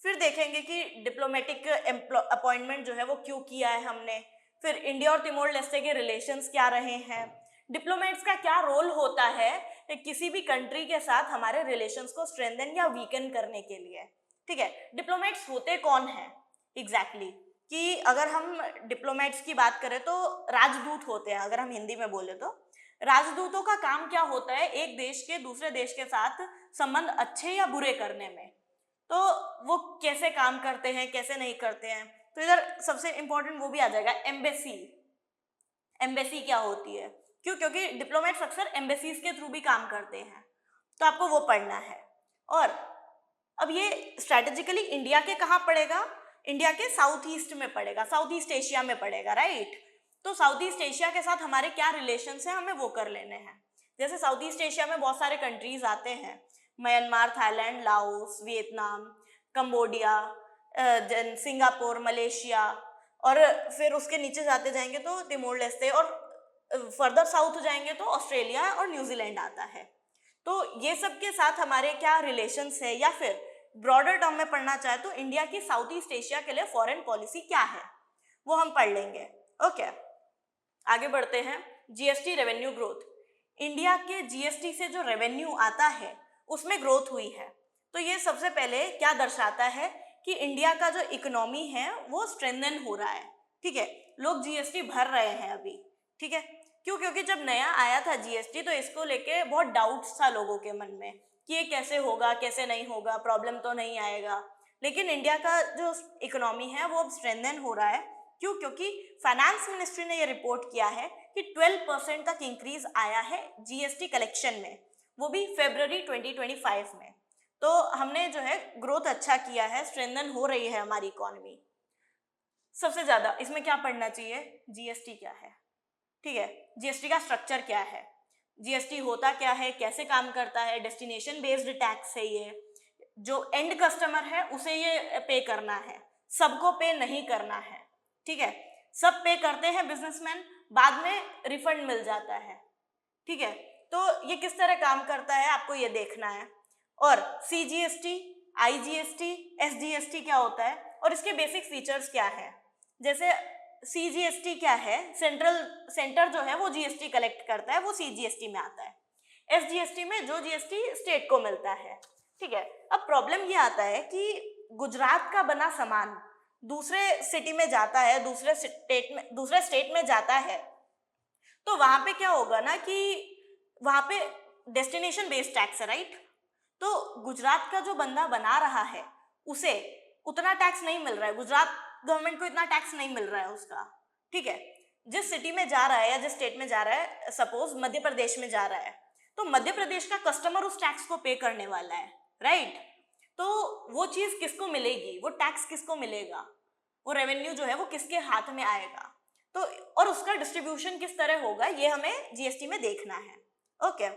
फिर देखेंगे कि डिप्लोमेटिक अपॉइंटमेंट जो है वो क्यों किया है हमने। फिर इंडिया और तिमोर लेस्टे के रिलेशंस क्या रहे हैं, डिप्लोमेट्स का क्या रोल होता है किसी भी कंट्री के साथ हमारे रिलेशंस को स्ट्रेंथन या वीकन करने के लिए, ठीक है। डिप्लोमेट्स होते कौन हैं एग्जैक्टली, कि अगर हम डिप्लोमेट्स की बात करें तो राजदूत होते हैं। अगर हम हिंदी में बोले तो राजदूतों का काम क्या होता है? एक देश के दूसरे देश के साथ संबंध अच्छे या बुरे करने में। तो वो कैसे काम करते हैं, कैसे नहीं करते हैं, तो इधर सबसे इंपॉर्टेंट वो भी आ जाएगा, एम्बेसी। एम्बेसी क्या होती है? क्यों? क्योंकि डिप्लोमेट्स अक्सर एम्बेसीज के थ्रू भी काम करते हैं, तो आपको वो पढ़ना है। और अब ये स्ट्रैटेजिकली इंडिया के कहाँ पड़ेगा? इंडिया के साउथ ईस्ट में पड़ेगा, साउथ ईस्ट एशिया में पड़ेगा, राइट। तो साउथ ईस्ट एशिया के साथ हमारे क्या रिलेशंस हैं हमें वो कर लेने हैं। जैसे साउथ ईस्ट एशिया में बहुत सारे कंट्रीज आते हैं, Myanmar, Thailand, Laos, Vietnam, Cambodia, Singapore, Malaysia, और फिर उसके नीचे जाते जाएंगे तो तिमोर लेस्टे, और फर्दर साउथ जाएंगे तो ऑस्ट्रेलिया और न्यूजीलैंड आता है। तो ये सब के साथ हमारे क्या रिलेशंस है, या फिर ब्रॉडर टर्म में पढ़ना चाहे तो इंडिया की साउथ ईस्ट एशिया के लिए फॉरेन पॉलिसी क्या है वो हम पढ़ लेंगे। ओके, आगे बढ़ते हैं। GST revenue growth. इंडिया के जीएसटी से जो रेवेन्यू आता है उसमें ग्रोथ हुई है। तो ये सबसे पहले क्या दर्शाता है कि इंडिया का जो इकोनॉमी है वो स्ट्रेंथन हो रहा है, ठीक है। लोग जीएसटी भर रहे हैं अभी, ठीक है। क्यों? क्योंकि जब नया आया था जीएसटी तो इसको लेके बहुत डाउट्स था लोगों के मन में कि ये कैसे होगा, कैसे नहीं होगा, प्रॉब्लम तो नहीं आएगा। लेकिन इंडिया का जो इकोनॉमी है वो अब स्ट्रेंथन हो रहा है। क्यों? क्योंकि फाइनेंस मिनिस्ट्री ने ये रिपोर्ट किया है कि 12% तक इंक्रीज आया है जीएसटी कलेक्शन में, वो भी फरवरी 2025 में। तो हमने जो है ग्रोथ अच्छा किया है, स्ट्रेंथन हो रही है हमारी इकोनॉमी। सबसे ज्यादा इसमें क्या पढ़ना चाहिए? जीएसटी क्या है, ठीक है। जीएसटी का स्ट्रक्चर क्या है, जीएसटी होता क्या है, कैसे काम करता है। डेस्टिनेशन बेस्ड टैक्स है ये, जो एंड कस्टमर है उसे ये पे करना है, सबको पे नहीं करना है, ठीक है। सब पे करते हैं बिजनेसमैन, बाद में रिफंड मिल जाता है, ठीक है। तो ये किस तरह काम करता है आपको ये देखना है। और CGST, IGST, SGST क्या होता है और इसके बेसिक फीचर्स क्या है। जैसे CGST क्या है, सेंटर जो है वो GST कलेक्ट करता है, वो CGST में आता है। SGST में जो GST स्टेट को मिलता है, ठीक है। अब प्रॉब्लम ये आता है कि गुजरात का बना सामान दूसरे सिटी में जाता है, दूसरे स्टेट में जाता है, तो वहां पे क्या होगा ना कि वहां पे डेस्टिनेशन बेस्ड टैक्स है, राइट। तो गुजरात का जो बंदा बना रहा है उसे उतना टैक्स नहीं मिल रहा है, गुजरात गवर्नमेंट को इतना टैक्स नहीं मिल रहा है उसका, ठीक है। जिस सिटी में जा रहा है या जिस स्टेट में जा रहा है, सपोज मध्य प्रदेश में जा रहा है, तो मध्य प्रदेश का कस्टमर उस टैक्स को पे करने वाला है, राइट। तो वो चीज किसको मिलेगी, वो टैक्स किसको मिलेगा, वो रेवेन्यू जो है वो किसके हाथ में आएगा, तो और उसका डिस्ट्रीब्यूशन किस तरह होगा, ये हमें जीएसटी में देखना है। ओके,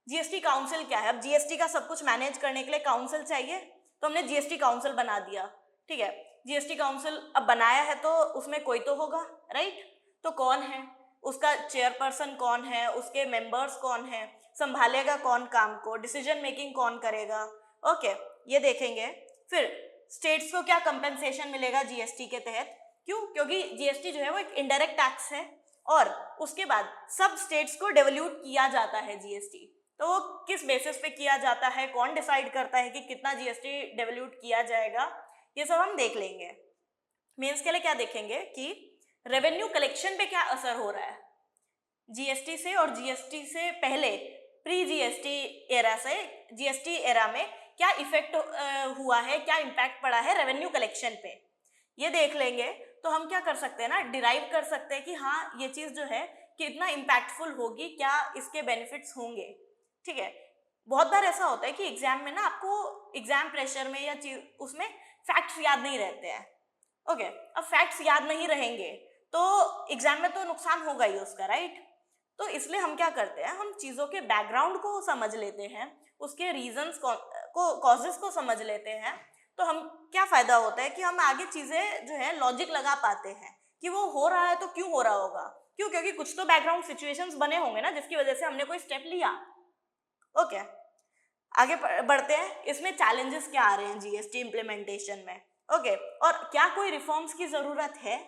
जीएसटी काउंसिल क्या है। अब जीएसटी का सब कुछ मैनेज करने के लिए काउंसिल चाहिए, तो हमने जीएसटी काउंसिल बना दिया, ठीक है। जीएसटी काउंसिल अब बनाया है तो उसमें कोई तो होगा, राइट। तो कौन है उसका चेयरपर्सन, कौन है उसके मेंबर्स, कौन है, संभालेगा कौन काम को, डिसीजन मेकिंग कौन करेगा, ओके, ये देखेंगे। फिर स्टेट्स को क्या कंपेंसेशन मिलेगा जीएसटी के तहत, क्यों, क्योंकि जीएसटी जो है वो एक इनडायरेक्ट टैक्स है, और उसके बाद सब स्टेट्स को डेवल्यूट किया जाता है जीएसटी, तो वो किस बेसिस पे किया जाता है, कौन डिसाइड करता है कि कितना जीएसटी डेवल्यूट किया जाएगा, ये सब हम देख लेंगे। मेंस के लिए क्या देखेंगे कि रेवेन्यू कलेक्शन पे क्या असर हो रहा है जीएसटी से, और जीएसटी से पहले प्री जीएसटी एरा से जीएसटी एरा में क्या इफेक्ट हुआ है, क्या इम्पैक्ट पड़ा है रेवेन्यू कलेक्शन पे, ये देख लेंगे। तो हम क्या कर सकते हैं ना, डिराइव कर सकते हैं कि हाँ ये चीज़ जो है कितना इम्पैक्टफुल होगी, क्या इसके बेनिफिट्स होंगे, ठीक है। बहुत बार ऐसा होता है कि एग्जाम में ना आपको एग्जाम प्रेशर में या उसमें फैक्ट्स याद नहीं रहते हैं, ओके। अब फैक्ट्स याद नहीं रहेंगे तो एग्जाम में तो नुकसान होगा ही उसका, राइट। तो इसलिए हम क्या करते हैं, हम चीज़ों के बैकग्राउंड को समझ लेते हैं, उसके रीजंस कॉजेस को समझ लेते हैं, तो हम क्या फ़ायदा होता है कि हम आगे चीज़ें जो है लॉजिक लगा पाते हैं कि वो हो रहा है तो क्यों हो रहा होगा, क्यों, क्योंकि कुछ तो बैकग्राउंड सिचुएशंस बने होंगे ना जिसकी वजह से हमने कोई स्टेप लिया। ओके, आगे बढ़ते हैं। इसमें चैलेंजेस क्या आ रहे हैं जीएसटी इम्प्लीमेंटेशन में, ओके, और क्या कोई रिफॉर्म्स की ज़रूरत है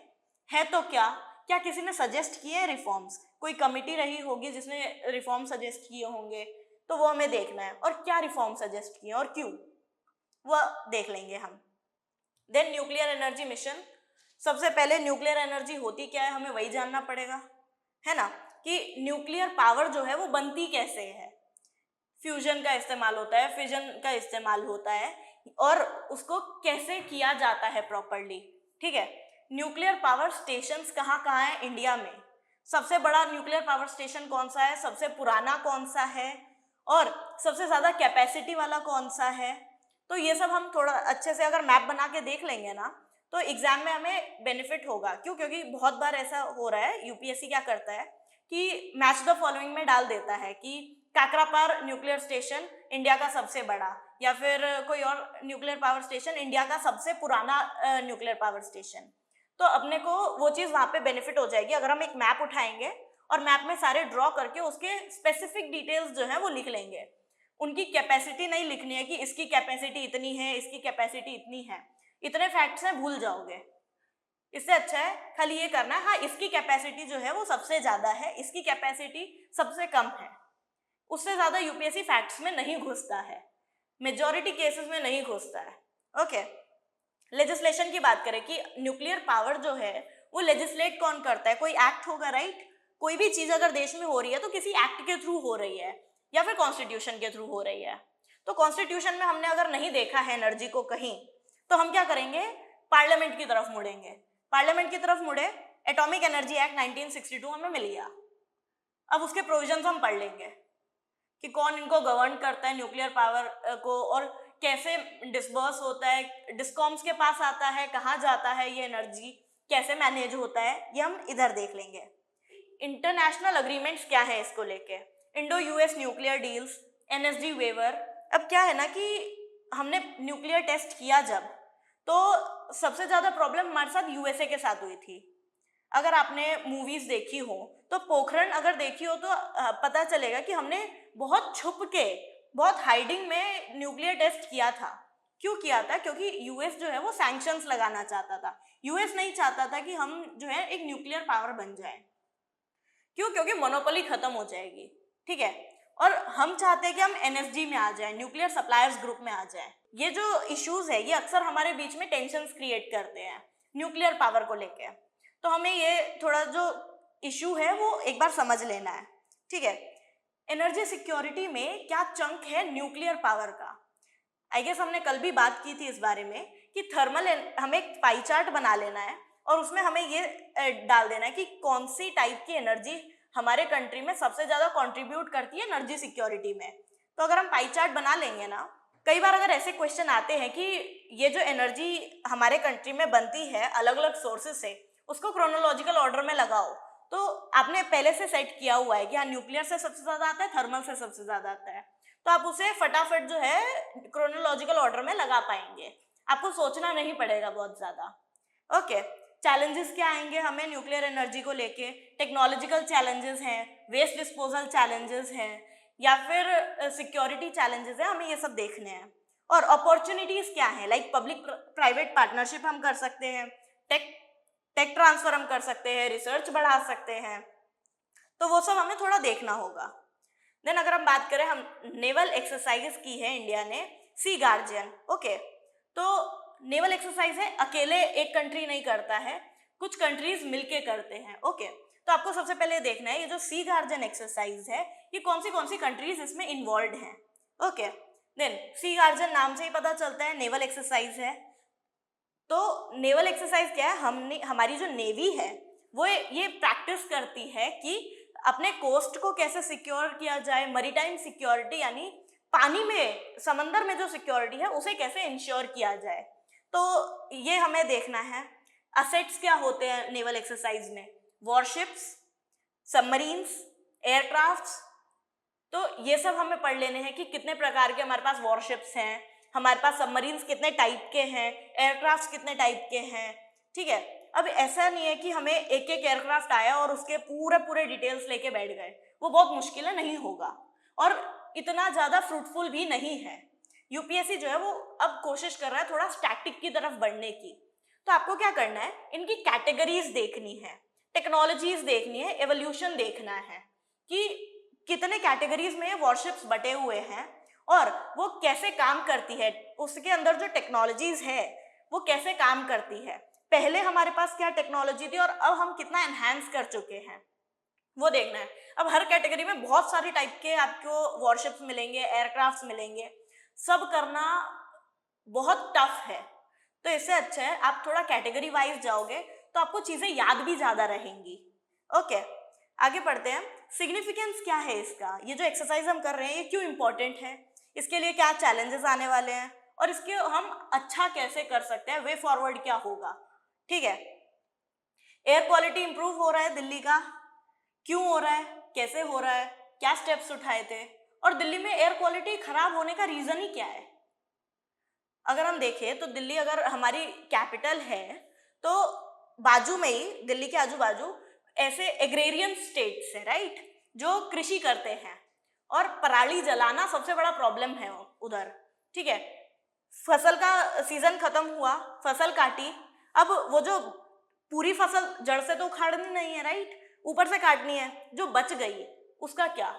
तो क्या क्या किसी ने सजेस्ट किए हैं रिफॉर्म्स, कोई कमिटी रही होगी जिसने रिफॉर्म सजेस्ट किए होंगे, तो वो हमें देखना है, और क्या रिफॉर्म सजेस्ट किए और क्यों, वह देख लेंगे हम। देन न्यूक्लियर एनर्जी मिशन, सबसे पहले न्यूक्लियर एनर्जी होती क्या है हमें वही जानना पड़ेगा, है ना, कि न्यूक्लियर पावर जो है वो बनती कैसे है, फ्यूजन का इस्तेमाल होता है, फिजन का इस्तेमाल होता है, और उसको कैसे किया जाता है प्रॉपर्ली, ठीक है। न्यूक्लियर पावर स्टेशंस कहाँ कहाँ है इंडिया में, सबसे बड़ा न्यूक्लियर पावर स्टेशन कौन सा है, सबसे पुराना कौन सा है, और सबसे ज़्यादा कैपेसिटी वाला कौन सा है। तो ये सब हम थोड़ा अच्छे से अगर मैप बना के देख लेंगे ना तो एग्जाम में हमें बेनिफिट होगा, क्यों, क्योंकि बहुत बार ऐसा हो रहा है, यूपीएससी क्या करता है कि मैच द फॉलोइंग में डाल देता है कि काकरापार न्यूक्लियर स्टेशन इंडिया का सबसे बड़ा, या फिर कोई और न्यूक्लियर पावर स्टेशन इंडिया का सबसे पुराना न्यूक्लियर पावर स्टेशन। तो अपने को वो चीज़ वहाँ पे बेनिफिट हो जाएगी अगर हम एक मैप उठाएंगे और मैप में सारे ड्रॉ करके उसके स्पेसिफिक डिटेल्स जो है वो लिख लेंगे। उनकी कैपेसिटी नहीं लिखनी है कि इसकी कैपेसिटी इतनी है, इसकी कैपेसिटी इतनी है, इतने फैक्ट्स हैं भूल जाओगे। इससे अच्छा है खाली ये करना है, हाँ इसकी कैपेसिटी जो है वो सबसे ज़्यादा है, इसकी कैपेसिटी सबसे कम है, उससे ज़्यादा यूपीएससी फैक्ट्स में नहीं घुसता है, मेजॉरिटी केसेस में नहीं घुसता है, ओके। लेजिस्लेशन की बात करें कि न्यूक्लियर पावर जो है वो लेजिस्लेट कौन करता है, कोई एक्ट होगा, राइट। कोई भी चीज़ अगर देश में हो रही है तो किसी एक्ट के थ्रू हो रही है या फिर कॉन्स्टिट्यूशन के थ्रू हो रही है। तो कॉन्स्टिट्यूशन में हमने अगर नहीं देखा है एनर्जी को कहीं, तो हम क्या करेंगे, पार्लियामेंट की तरफ मुड़ेंगे, पार्लियामेंट की तरफ मुड़े, एटॉमिक एनर्जी एक्ट 1962 हमें मिल गया। अब उसके प्रोविजंस हम पढ़ लेंगे कि कौन इनको गवर्न करता है न्यूक्लियर पावर को, और कैसे डिस्बर्स होता है, डिस्कॉम्स के पास आता है, कहाँ जाता है ये एनर्जी, कैसे मैनेज होता है, ये हम इधर देख लेंगे। इंटरनेशनल अग्रीमेंट्स क्या है इसको लेके, Indo US nuclear deals, NSD waiver. अब क्या है ना कि हमने न्यूक्लियर टेस्ट किया जब, तो सबसे ज़्यादा प्रॉब्लम हमारे साथ यूएसए के साथ हुई थी, अगर आपने मूवीज देखी हो तो पोखरण अगर देखी हो तो पता चलेगा कि हमने बहुत छुप के, बहुत हाइडिंग में न्यूक्लियर टेस्ट किया था। क्यों किया था? क्योंकि यूएस जो है वो सैंक्शंस लगाना चाहता था। यूएस नहीं चाहता था कि हम जो है एक न्यूक्लियर पावर बन जाए। क्यों? क्योंकि मोनोपोली खत्म हो जाएगी, ठीक है। और हम चाहते हैं कि हम एनएसजी में आ जाए, न्यूक्लियर सप्लायर्स ग्रुप में आ जाए। ये जो इश्यूज है ये अक्सर हमारे बीच में टेंशंस क्रिएट करते हैं न्यूक्लियर पावर को लेके। तो हमें ये थोड़ा जो इशू है वो एक बार समझ लेना है, ठीक है। एनर्जी सिक्योरिटी में क्या चंक है न्यूक्लियर पावर का? आई गेस हमने कल भी बात की थी इस बारे में कि थर्मल, हमें एक पाई चार्ट बना लेना है और उसमें हमें ये डाल देना है कि कौन सी टाइप की एनर्जी हमारे कंट्री में सबसे ज़्यादा कंट्रीब्यूट करती है एनर्जी सिक्योरिटी में। तो अगर हम पाई चार्ट बना लेंगे ना, कई बार अगर ऐसे क्वेश्चन आते हैं कि ये जो एनर्जी हमारे कंट्री में बनती है अलग अलग सोर्सेज से, उसको क्रोनोलॉजिकल ऑर्डर में लगाओ, तो आपने पहले से सेट किया हुआ है कि हाँ न्यूक्लियर से सबसे ज़्यादा आता है, थर्मल से सबसे ज़्यादा आता है, तो आप उसे फटाफट जो है क्रोनोलॉजिकल ऑर्डर में लगा पाएंगे। आपको सोचना नहीं पड़ेगा बहुत ज़्यादा। ओके, चैलेंजेस क्या आएंगे हमें न्यूक्लियर एनर्जी को लेके? टेक्नोलॉजिकल चैलेंजेस हैं, वेस्ट डिस्पोजल चैलेंजेस हैं, या फिर सिक्योरिटी चैलेंजेस हैं, हमें ये सब देखने हैं। और अपॉर्चुनिटीज क्या हैं? लाइक पब्लिक प्राइवेट पार्टनरशिप हम कर सकते हैं, टेक ट्रांसफर हम कर सकते हैं, रिसर्च बढ़ा सकते हैं, तो वो सब हमें थोड़ा देखना होगा। देन अगर हम बात करें, हम नेवल एक्सरसाइज की है इंडिया ने, सी गार्जियन। ओके, तो नेवल एक्सरसाइज है, अकेले एक कंट्री नहीं करता है, कुछ कंट्रीज मिलके करते हैं। ओके, तो आपको सबसे पहले देखना है ये जो सी गार्जियन एक्सरसाइज है ये कौन सी कंट्रीज इसमें इन्वॉल्व हैं। ओके, देन सी गार्जियन नाम से ही पता चलता है नेवल एक्सरसाइज है। तो नेवल एक्सरसाइज क्या है? हमारी जो नेवी है वो ये प्रैक्टिस करती है कि अपने कोस्ट को कैसे सिक्योर किया जाए, मरीटाइम सिक्योरिटी यानी पानी में, समंदर में जो सिक्योरिटी है उसे कैसे इंश्योर किया जाए, तो ये हमें देखना है। असेट्स क्या होते हैं नेवल एक्सरसाइज में? वॉरशिप्स, सबमरीन्स, एयरक्राफ्ट्स, तो ये सब हमें पढ़ लेने हैं कि कितने प्रकार के हमारे पास वॉरशिप्स हैं, हमारे पास सबमरीन्स कितने टाइप के हैं, एयरक्राफ्ट्स कितने टाइप के हैं, ठीक है। अब ऐसा नहीं है कि हमें एक एक एयरक्राफ्ट आया और उसके पूरे पूरे डिटेल्स लेके बैठ गए, वो बहुत मुश्किल है, नहीं होगा और इतना ज़्यादा फ्रूटफुल भी नहीं है। यूपीएससी जो है वो अब कोशिश कर रहा है थोड़ा स्टैटिक की तरफ बढ़ने की। तो आपको क्या करना है, इनकी कैटेगरीज देखनी है, टेक्नोलॉजीज देखनी है, एवोल्यूशन देखना है कि कितने कैटेगरीज में ये वॉरशिप्स बटे हुए हैं और वो कैसे काम करती है, उसके अंदर जो टेक्नोलॉजीज है वो कैसे काम करती है, पहले हमारे पास क्या टेक्नोलॉजी थी और अब हम कितना एनहांस कर चुके हैं, वो देखना है। अब हर कैटेगरी में बहुत सारी टाइप के आपको वॉरशिप्स मिलेंगे, एयरक्राफ्ट्स मिलेंगे, सब करना बहुत टफ है। तो इससे अच्छा है आप थोड़ा कैटेगरी वाइज जाओगे तो आपको चीजें याद भी ज्यादा रहेंगी। ओके, आगे बढ़ते हैं। सिग्निफिकेंस क्या है इसका? ये जो एक्सरसाइज हम कर रहे हैं ये क्यों इंपॉर्टेंट है, इसके लिए क्या चैलेंजेस आने वाले हैं और इसके हम अच्छा कैसे कर सकते हैं, वे फॉरवर्ड क्या होगा, ठीक है। एयर क्वालिटी इंप्रूव हो रहा है दिल्ली का, क्यों हो रहा है, कैसे हो रहा है, क्या स्टेप्स उठाए थे, और दिल्ली में एयर क्वालिटी खराब होने का रीजन ही क्या है? अगर हम देखें तो दिल्ली अगर हमारी कैपिटल है तो बाजू में ही, दिल्ली के आजू बाजू ऐसे एग्रेरियन स्टेट्स है, राइट, जो कृषि करते हैं और पराली जलाना सबसे बड़ा प्रॉब्लम है उधर, ठीक है। फसल का सीजन खत्म हुआ, फसल काटी, अब वो जो पूरी फसल जड़ से तो उखाड़नी नहीं है, राइट, ऊपर से काटनी है, जो बच गई उसका क्या?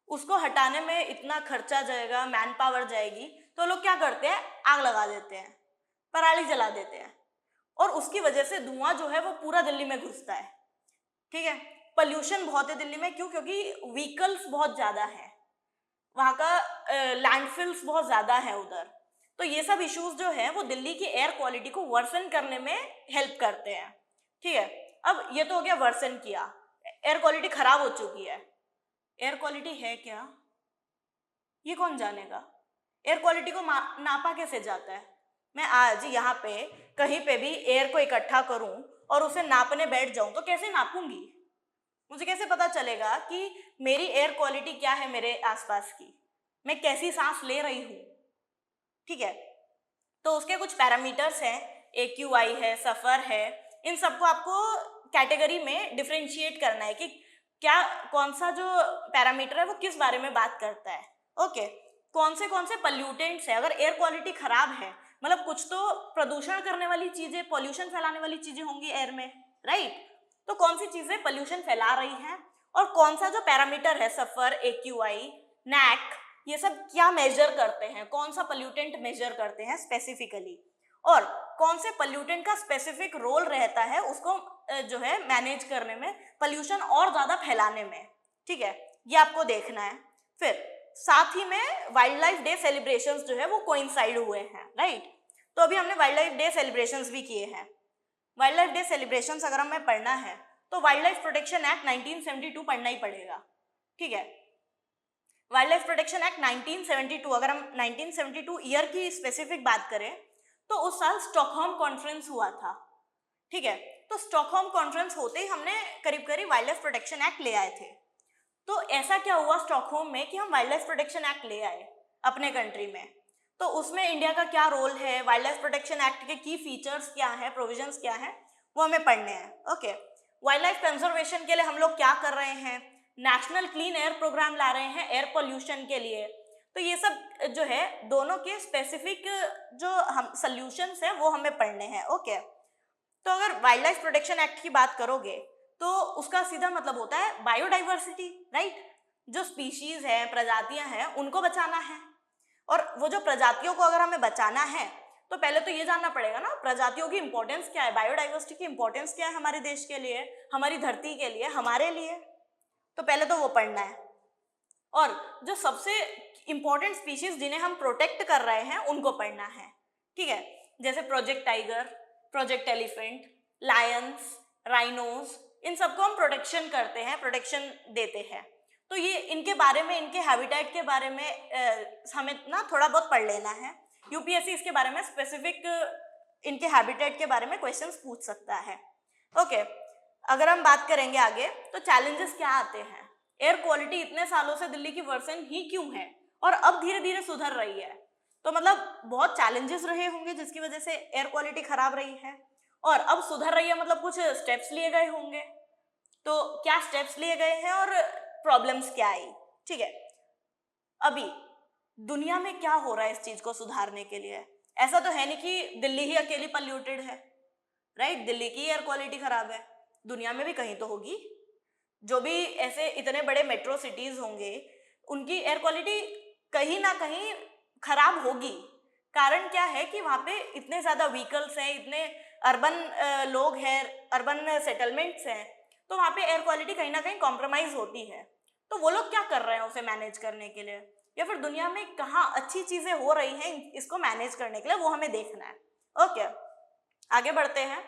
उसको हटाने में इतना खर्चा जाएगा, मैन पावर जाएगी, तो लोग क्या करते हैं, आग लगा देते हैं, पराली जला देते हैं और उसकी वजह से धुआं जो है वो पूरा दिल्ली में घुसता है, ठीक है। पोल्यूशन बहुत है दिल्ली में, क्यों? क्योंकि व्हीकल्स बहुत ज़्यादा है, वहाँ का लैंडफिल्स बहुत ज़्यादा है उधर। तो ये सब इश्यूज जो है वो दिल्ली की एयर क्वालिटी को वर्सन करने में हेल्प करते हैं, ठीक है। अब ये तो हो गया वर्सन किया, एयर क्वालिटी खराब हो चुकी है, एयर क्वालिटी है क्या ये कौन जानेगा? एयर क्वालिटी को नापा कैसे जाता है? मैं आज यहाँ पे कहीं पे भी एयर को इकट्ठा करूं और उसे नापने बैठ जाऊं तो कैसे नापूंगी? मुझे कैसे पता चलेगा कि मेरी एयर क्वालिटी क्या है मेरे आसपास की, मैं कैसी सांस ले रही हूँ, ठीक है। तो उसके कुछ पैरामीटर्स हैं, AQI है, सफ़र है, इन सबको आपको कैटेगरी में डिफरेंशिएट करना है कि क्या कौन सा जो पैरामीटर है वो किस बारे में बात करता है। ओके, कौन से पल्यूटेंट्स है। अगर एयर क्वालिटी खराब है मतलब कुछ तो प्रदूषण करने वाली चीजें, पॉल्यूशन फैलाने वाली चीजें होंगी एयर में, राइट। तो कौन सी चीजें पॉल्यूशन फैला रही हैं और कौन सा जो पैरामीटर है, सफर, AQI, NAC, ये सब क्या मेजर करते हैं, कौन सा पॉल्यूटेंट मेजर करते हैं स्पेसिफिकली, और कौन से पॉल्यूटेंट का स्पेसिफिक रोल रहता है उसको जो है मैनेज करने में, पॉल्यूशन और ज्यादा फैलाने में, ठीक है, ये आपको देखना है। फिर साथ ही में वाइल्ड लाइफ डे सेलिब्रेशंस जो है वो कोइंसाइड हुए हैं, राइट। तो अभी हमने वाइल्ड लाइफ डे सेलिब्रेशंस भी किए हैं। वाइल्ड लाइफ डे सेलिब्रेशंस अगर हमें पढ़ना है तो वाइल्ड लाइफ प्रोटेक्शन एक्ट 1972 पढ़ना ही पड़ेगा, ठीक है। वाइल्ड लाइफ प्रोटेक्शन एक्ट 1972, अगर हम 1972 ईयर की स्पेसिफिक बात करें तो उस साल स्टॉकहोम कॉन्फ्रेंस हुआ था, ठीक है। तो स्टॉकहोम कॉन्फ्रेंस होते ही हमने करीब करीब वाइल्ड लाइफ प्रोटेक्शन एक्ट ले आए थे। तो ऐसा क्या हुआ स्टॉकहोम में कि हम वाइल्ड लाइफ प्रोटेक्शन एक्ट ले आए अपने कंट्री में। तो उसमें इंडिया का क्या रोल है, वाइल्ड लाइफ प्रोटेक्शन एक्ट के की फीचर्स क्या है, प्रोविजंस क्या है, वो हमें पढ़ने हैं। ओके, वाइल्ड लाइफ कंजर्वेशन के लिए हम लोग क्या कर रहे हैं, नेशनल क्लीन एयर प्रोग्राम ला रहे हैं एयर पोल्यूशन के लिए। तो ये सब जो है दोनों के स्पेसिफिक जो हम सॉल्यूशंस है वो हमें पढ़ने हैं। ओके, तो अगर वाइल्ड लाइफ प्रोटेक्शन एक्ट की बात करोगे तो उसका सीधा मतलब होता है बायोडाइवर्सिटी, राइट। जो स्पीशीज है, प्रजातियां हैं, उनको बचाना है। और वो जो प्रजातियों को अगर हमें बचाना है तो पहले तो ये जानना पड़ेगा ना प्रजातियों की इंपॉर्टेंस क्या है, बायोडाइवर्सिटी की इंपॉर्टेंस क्या है हमारे देश के लिए, हमारी धरती के लिए, हमारे लिए। तो पहले तो वो पढ़ना है। और जो सबसे इंपॉर्टेंट स्पीशीज जिन्हें हम प्रोटेक्ट कर रहे हैं उनको पढ़ना है, ठीक है। जैसे project tiger, project elephant, lions, rhinos, इन सबको हम प्रोटेक्शन करते हैं, प्रोटेक्शन देते हैं। तो ये इनके बारे में, इनके हैबिटेट के बारे में हमें ना थोड़ा बहुत पढ़ लेना है। यूपीएससी इसके बारे में स्पेसिफिक इनके हैबिटेट के बारे में क्वेश्चंस पूछ सकता है। ओके, अगर हम बात करेंगे आगे तो चैलेंजेस क्या आते हैं। एयर क्वालिटी इतने सालों से दिल्ली की वर्सन ही क्यों है और अब धीरे धीरे सुधर रही है। तो मतलब बहुत चैलेंजेस रहे होंगे जिसकी वजह से एयर क्वालिटी खराब रही है और अब सुधर रही है, मतलब कुछ स्टेप्स लिए गए होंगे। तो क्या स्टेप्स लिए गए हैं और प्रॉब्लम्स क्या आई, ठीक है। अभी दुनिया में क्या हो रहा है इस चीज को सुधारने के लिए। ऐसा तो है नहीं कि दिल्ली ही अकेली पॉल्यूटेड है, राइट। दिल्ली की एयर क्वालिटी खराब है, दुनिया में भी कहीं तो होगी। जो भी ऐसे इतने बड़े मेट्रो सिटीज होंगे उनकी एयर क्वालिटी कहीं ना कहीं खराब होगी। कारण क्या है कि वहाँ पे इतने ज़्यादा व्हीकल्स हैं, इतने अर्बन लोग हैं, अर्बन सेटलमेंट्स हैं, तो वहाँ पे एयर क्वालिटी कहीं ना कहीं कॉम्प्रोमाइज़ होती है। तो वो लोग क्या कर रहे हैं उसे मैनेज करने के लिए, या फिर दुनिया में कहाँ अच्छी चीज़ें हो रही हैं इसको मैनेज करने के लिए, वो हमें देखना है। ओके, आगे बढ़ते हैं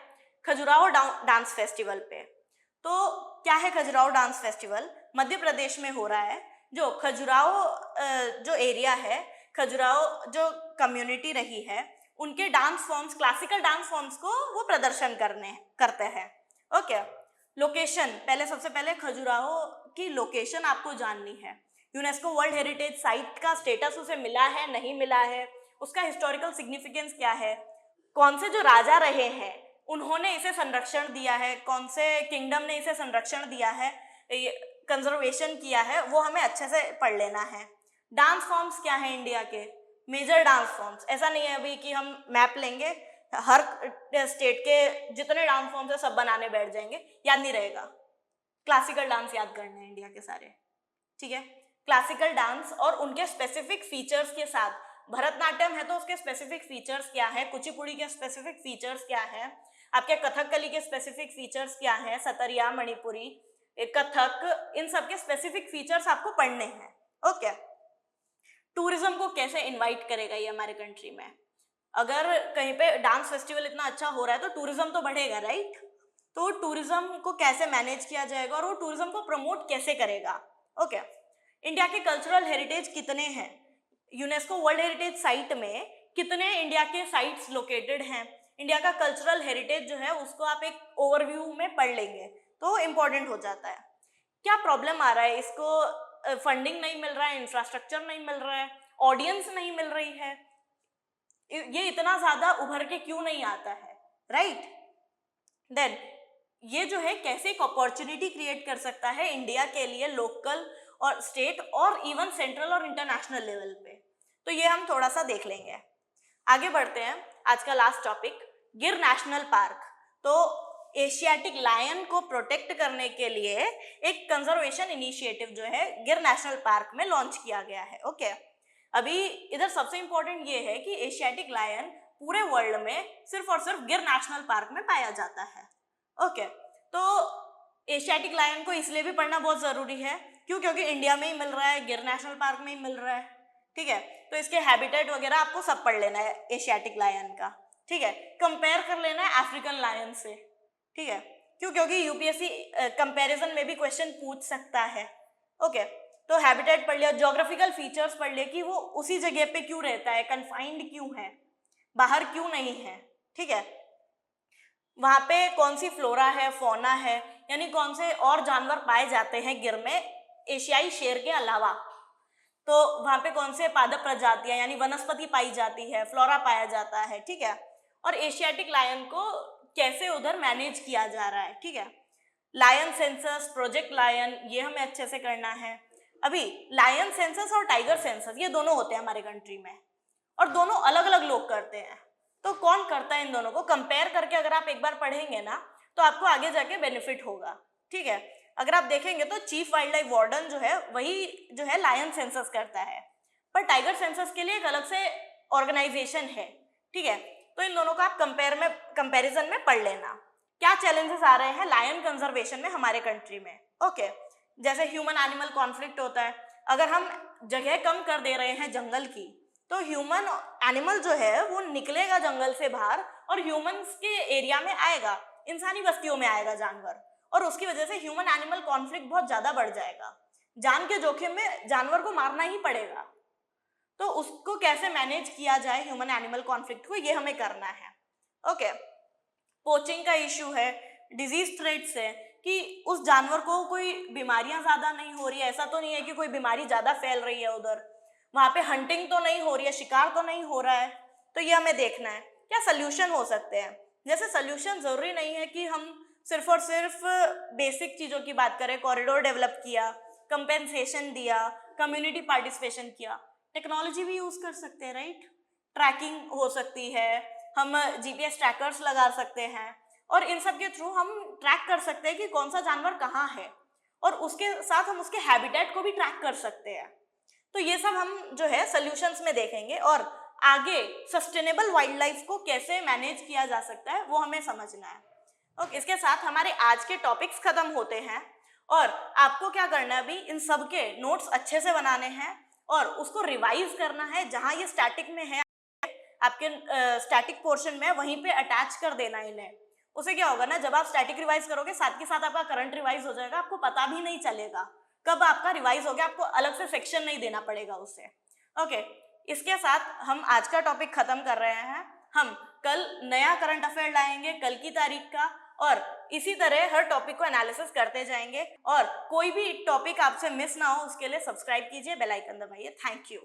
खजुराहो डांस फेस्टिवल पे। तो क्या है खजुराहो डांस फेस्टिवल, मध्य प्रदेश में हो रहा है। जो खजुराहो जो एरिया है, खजुराहो जो कम्युनिटी रही है, उनके dance forms, classical dance forms को वो प्रदर्शन करते हैं। ओके, लोकेशन, पहले सबसे पहले खजुराहो की लोकेशन आपको जाननी है। यूनेस्को वर्ल्ड हेरिटेज साइट का स्टेटस उसे मिला है, नहीं मिला है, उसका हिस्टोरिकल सिग्निफिकेंस क्या है, कौन से जो राजा रहे हैं उन्होंने इसे संरक्षण दिया है, कौन से किंगडम ने इसे संरक्षण दिया है, कंजर्वेशन किया है, वो हमें अच्छे से पढ़ लेना है। डांस फॉर्म्स क्या है इंडिया के, मेजर डांस फॉर्म्स। ऐसा नहीं है अभी कि हम मैप लेंगे, हर स्टेट के जितने डांस फॉर्म्स है सब बनाने बैठ जाएंगे, याद नहीं रहेगा। क्लासिकल डांस याद करने हैं इंडिया के सारे, ठीक है। क्लासिकल डांस और उनके स्पेसिफिक फीचर्स के साथ, भरतनाट्यम है तो उसके स्पेसिफिक फीचर्स क्या है, कुचिपुड़ी के स्पेसिफिक फीचर्स क्या है, आपके कथकली के स्पेसिफिक फीचर्स क्या है, सतरिया, मणिपुरी, कथक, इन सब के स्पेसिफिक फीचर्स आपको पढ़ने हैं। ओके, टूरिज्म को कैसे इनवाइट करेगा ये हमारे कंट्री में। अगर कहीं पे डांस फेस्टिवल इतना अच्छा हो रहा है तो टूरिज्म तो बढ़ेगा, राइट। तो टूरिज्म को कैसे मैनेज किया जाएगा और वो टूरिज्म को प्रमोट कैसे करेगा। ओके, इंडिया के कल्चरल हेरिटेज कितने हैं, यूनेस्को वर्ल्ड हेरिटेज साइट में कितने इंडिया के साइट्स लोकेटेड हैं, इंडिया का कल्चरल हेरिटेज जो है उसको आप एक ओवरव्यू में पढ़ लेंगे तो इम्पोर्टेंट हो जाता है। क्या प्रॉब्लम आ रहा है, इसको फंडिंग नहीं मिल रहा है, इंफ्रास्ट्रक्चर नहीं मिल रहा है, ऑडियंस नहीं मिल रही है, ये इतना ज्यादा उभर के क्यों नहीं आता है, राइट। देन ये जो है कैसे एक अपॉर्चुनिटी क्रिएट कर सकता है इंडिया के लिए, लोकल और स्टेट और इवन सेंट्रल और इंटरनेशनल लेवल पे। तो ये हम थोड़ा सा देख लेंगे। आगे बढ़ते हैं। आज का लास्ट टॉपिक, गिर नेशनल पार्क। तो एशियाटिक लायन को प्रोटेक्ट करने के लिए एक कंजर्वेशन इनिशिएटिव जो है गिर नेशनल पार्क में लॉन्च किया गया है। ओके, अभी इधर सबसे इंपॉर्टेंट ये है कि एशियाटिक लायन पूरे वर्ल्ड में सिर्फ और सिर्फ गिर नेशनल पार्क में पाया जाता है। ओके, तो एशियाटिक लायन को इसलिए भी पढ़ना बहुत जरूरी है, क्यों? क्योंकि इंडिया में ही मिल रहा है, गिर नेशनल पार्क में ही मिल रहा है। ठीक है, तो इसके हैबिटेट वगैरह आपको सब पढ़ लेना है एशियाटिक लायन का। ठीक है, कंपेयर कर लेना है अफ्रीकन लायन से। ठीक है, क्यों? क्योंकि यूपीएससी कंपैरिजन में भी क्वेश्चन पूछ सकता है। ओके, तो हैबिटेट पढ़ लिया, ज्योग्राफिकल फीचर्स पढ़ लिया कि वो उसी जगह पे क्यों रहता है, कन्फाइंड क्यों है, बाहर क्यों नहीं है। ठीक है, वहां पे कौन सी फ्लोरा है, फौना है, यानी कौन से और जानवर पाए जाते हैं गिर में एशियाई शेर के अलावा। तो वहां पे कौन से पादप प्रजातियां यानी वनस्पति पाई जाती है, फ्लोरा पाया जाता है। ठीक है, और एशियाटिक लायन को कैसे उधर मैनेज किया जा रहा है। ठीक है, लायन सेंसस, प्रोजेक्ट लायन, ये हमें अच्छे से करना है। अभी लायन सेंसस और टाइगर सेंसस ये दोनों होते हैं हमारे कंट्री में, और दोनों अलग अलग लोग करते हैं। तो कौन करता है इन दोनों को, कंपेयर करके अगर आप एक बार पढ़ेंगे ना तो आपको आगे जाके बेनिफिट होगा। ठीक है, अगर आप देखेंगे तो चीफ वाइल्ड लाइफ वार्डन जो है वही जो है लायन सेंसस करता है, पर टाइगर सेंसस के लिए एक अलग से ऑर्गेनाइजेशन है। ठीक है, तो इन दोनों का आप कंपैरिजन में पढ़ लेना। क्या चैलेंजेस आ रहे हैं लायन कंजर्वेशन में हमारे कंट्री में। ओके, जैसे ह्यूमन एनिमल कॉन्फ्लिक्ट होता है, अगर हम जगह कम कर दे रहे हैं जंगल की तो ह्यूमन एनिमल जो है वो निकलेगा जंगल से बाहर और ह्यूमंस के एरिया में आएगा, इंसानी बस्तियों में आएगा जानवर, और उसकी वजह से ह्यूमन एनिमल कॉन्फ्लिक्ट बहुत ज्यादा बढ़ जाएगा। जान के जोखिम में जानवर को मारना ही पड़ेगा। तो उसको कैसे मैनेज किया जाए ह्यूमन एनिमल कॉन्फ्लिक्ट को, ये हमें करना है। ओके, पोचिंग का इश्यू है, डिजीज थ्रेट्स है कि उस जानवर को कोई बीमारियां ज्यादा नहीं हो रही है, ऐसा तो नहीं है कि कोई बीमारी ज्यादा फैल रही है उधर, वहां पे हंटिंग तो नहीं हो रही है, शिकार तो नहीं हो रहा है। तो ये हमें देखना है क्या सोल्यूशन हो सकते हैं। जैसे सोल्यूशन जरूरी नहीं है कि हम सिर्फ और सिर्फ बेसिक चीजों की बात करें, कॉरिडोर डेवलप किया, कंपेंसेशन दिया, कम्युनिटी पार्टिसिपेशन किया, टेक्नोलॉजी भी यूज कर सकते हैं, राइट? ट्रैकिंग हो सकती है, हम जीपीएस ट्रैकर्स लगा सकते हैं, और इन सब के थ्रू हम ट्रैक कर सकते हैं कि कौन सा जानवर कहाँ है, और उसके साथ हम उसके हैबिटेट को भी ट्रैक कर सकते हैं। तो ये सब हम जो है सॉल्यूशंस में देखेंगे, और आगे सस्टेनेबल वाइल्ड लाइफ को कैसे मैनेज किया जा सकता है वो हमें समझना है। ओके, इसके साथ हमारे आज के टॉपिक्स खत्म होते हैं, और आपको क्या करना है, अभी इन सब के नोट्स अच्छे से बनाने हैं और उसको रिवाइज करना है। जहां ये स्टैटिक में है, आपके स्टैटिक पोर्शन में, वहीं पे अटैच कर देना इन्हें। उससे क्या होगा ना, जब आप स्टैटिक रिवाइज करोगे साथ के साथ आपका करंट रिवाइज हो जाएगा, आपको पता भी नहीं चलेगा कब आपका रिवाइज हो गया, आपको अलग से सेक्शन नहीं देना पड़ेगा उससे। ओके, इसके साथ हम आज का टॉपिक खत्म कर रहे हैं। हम कल नया करंट अफेयर लाएंगे, कल की तारीख का, और इसी तरह हर टॉपिक को एनालिसिस करते जाएंगे। और कोई भी टॉपिक आपसे मिस ना हो उसके लिए सब्सक्राइब कीजिए, बेल आइकन दबाइए। Thank you.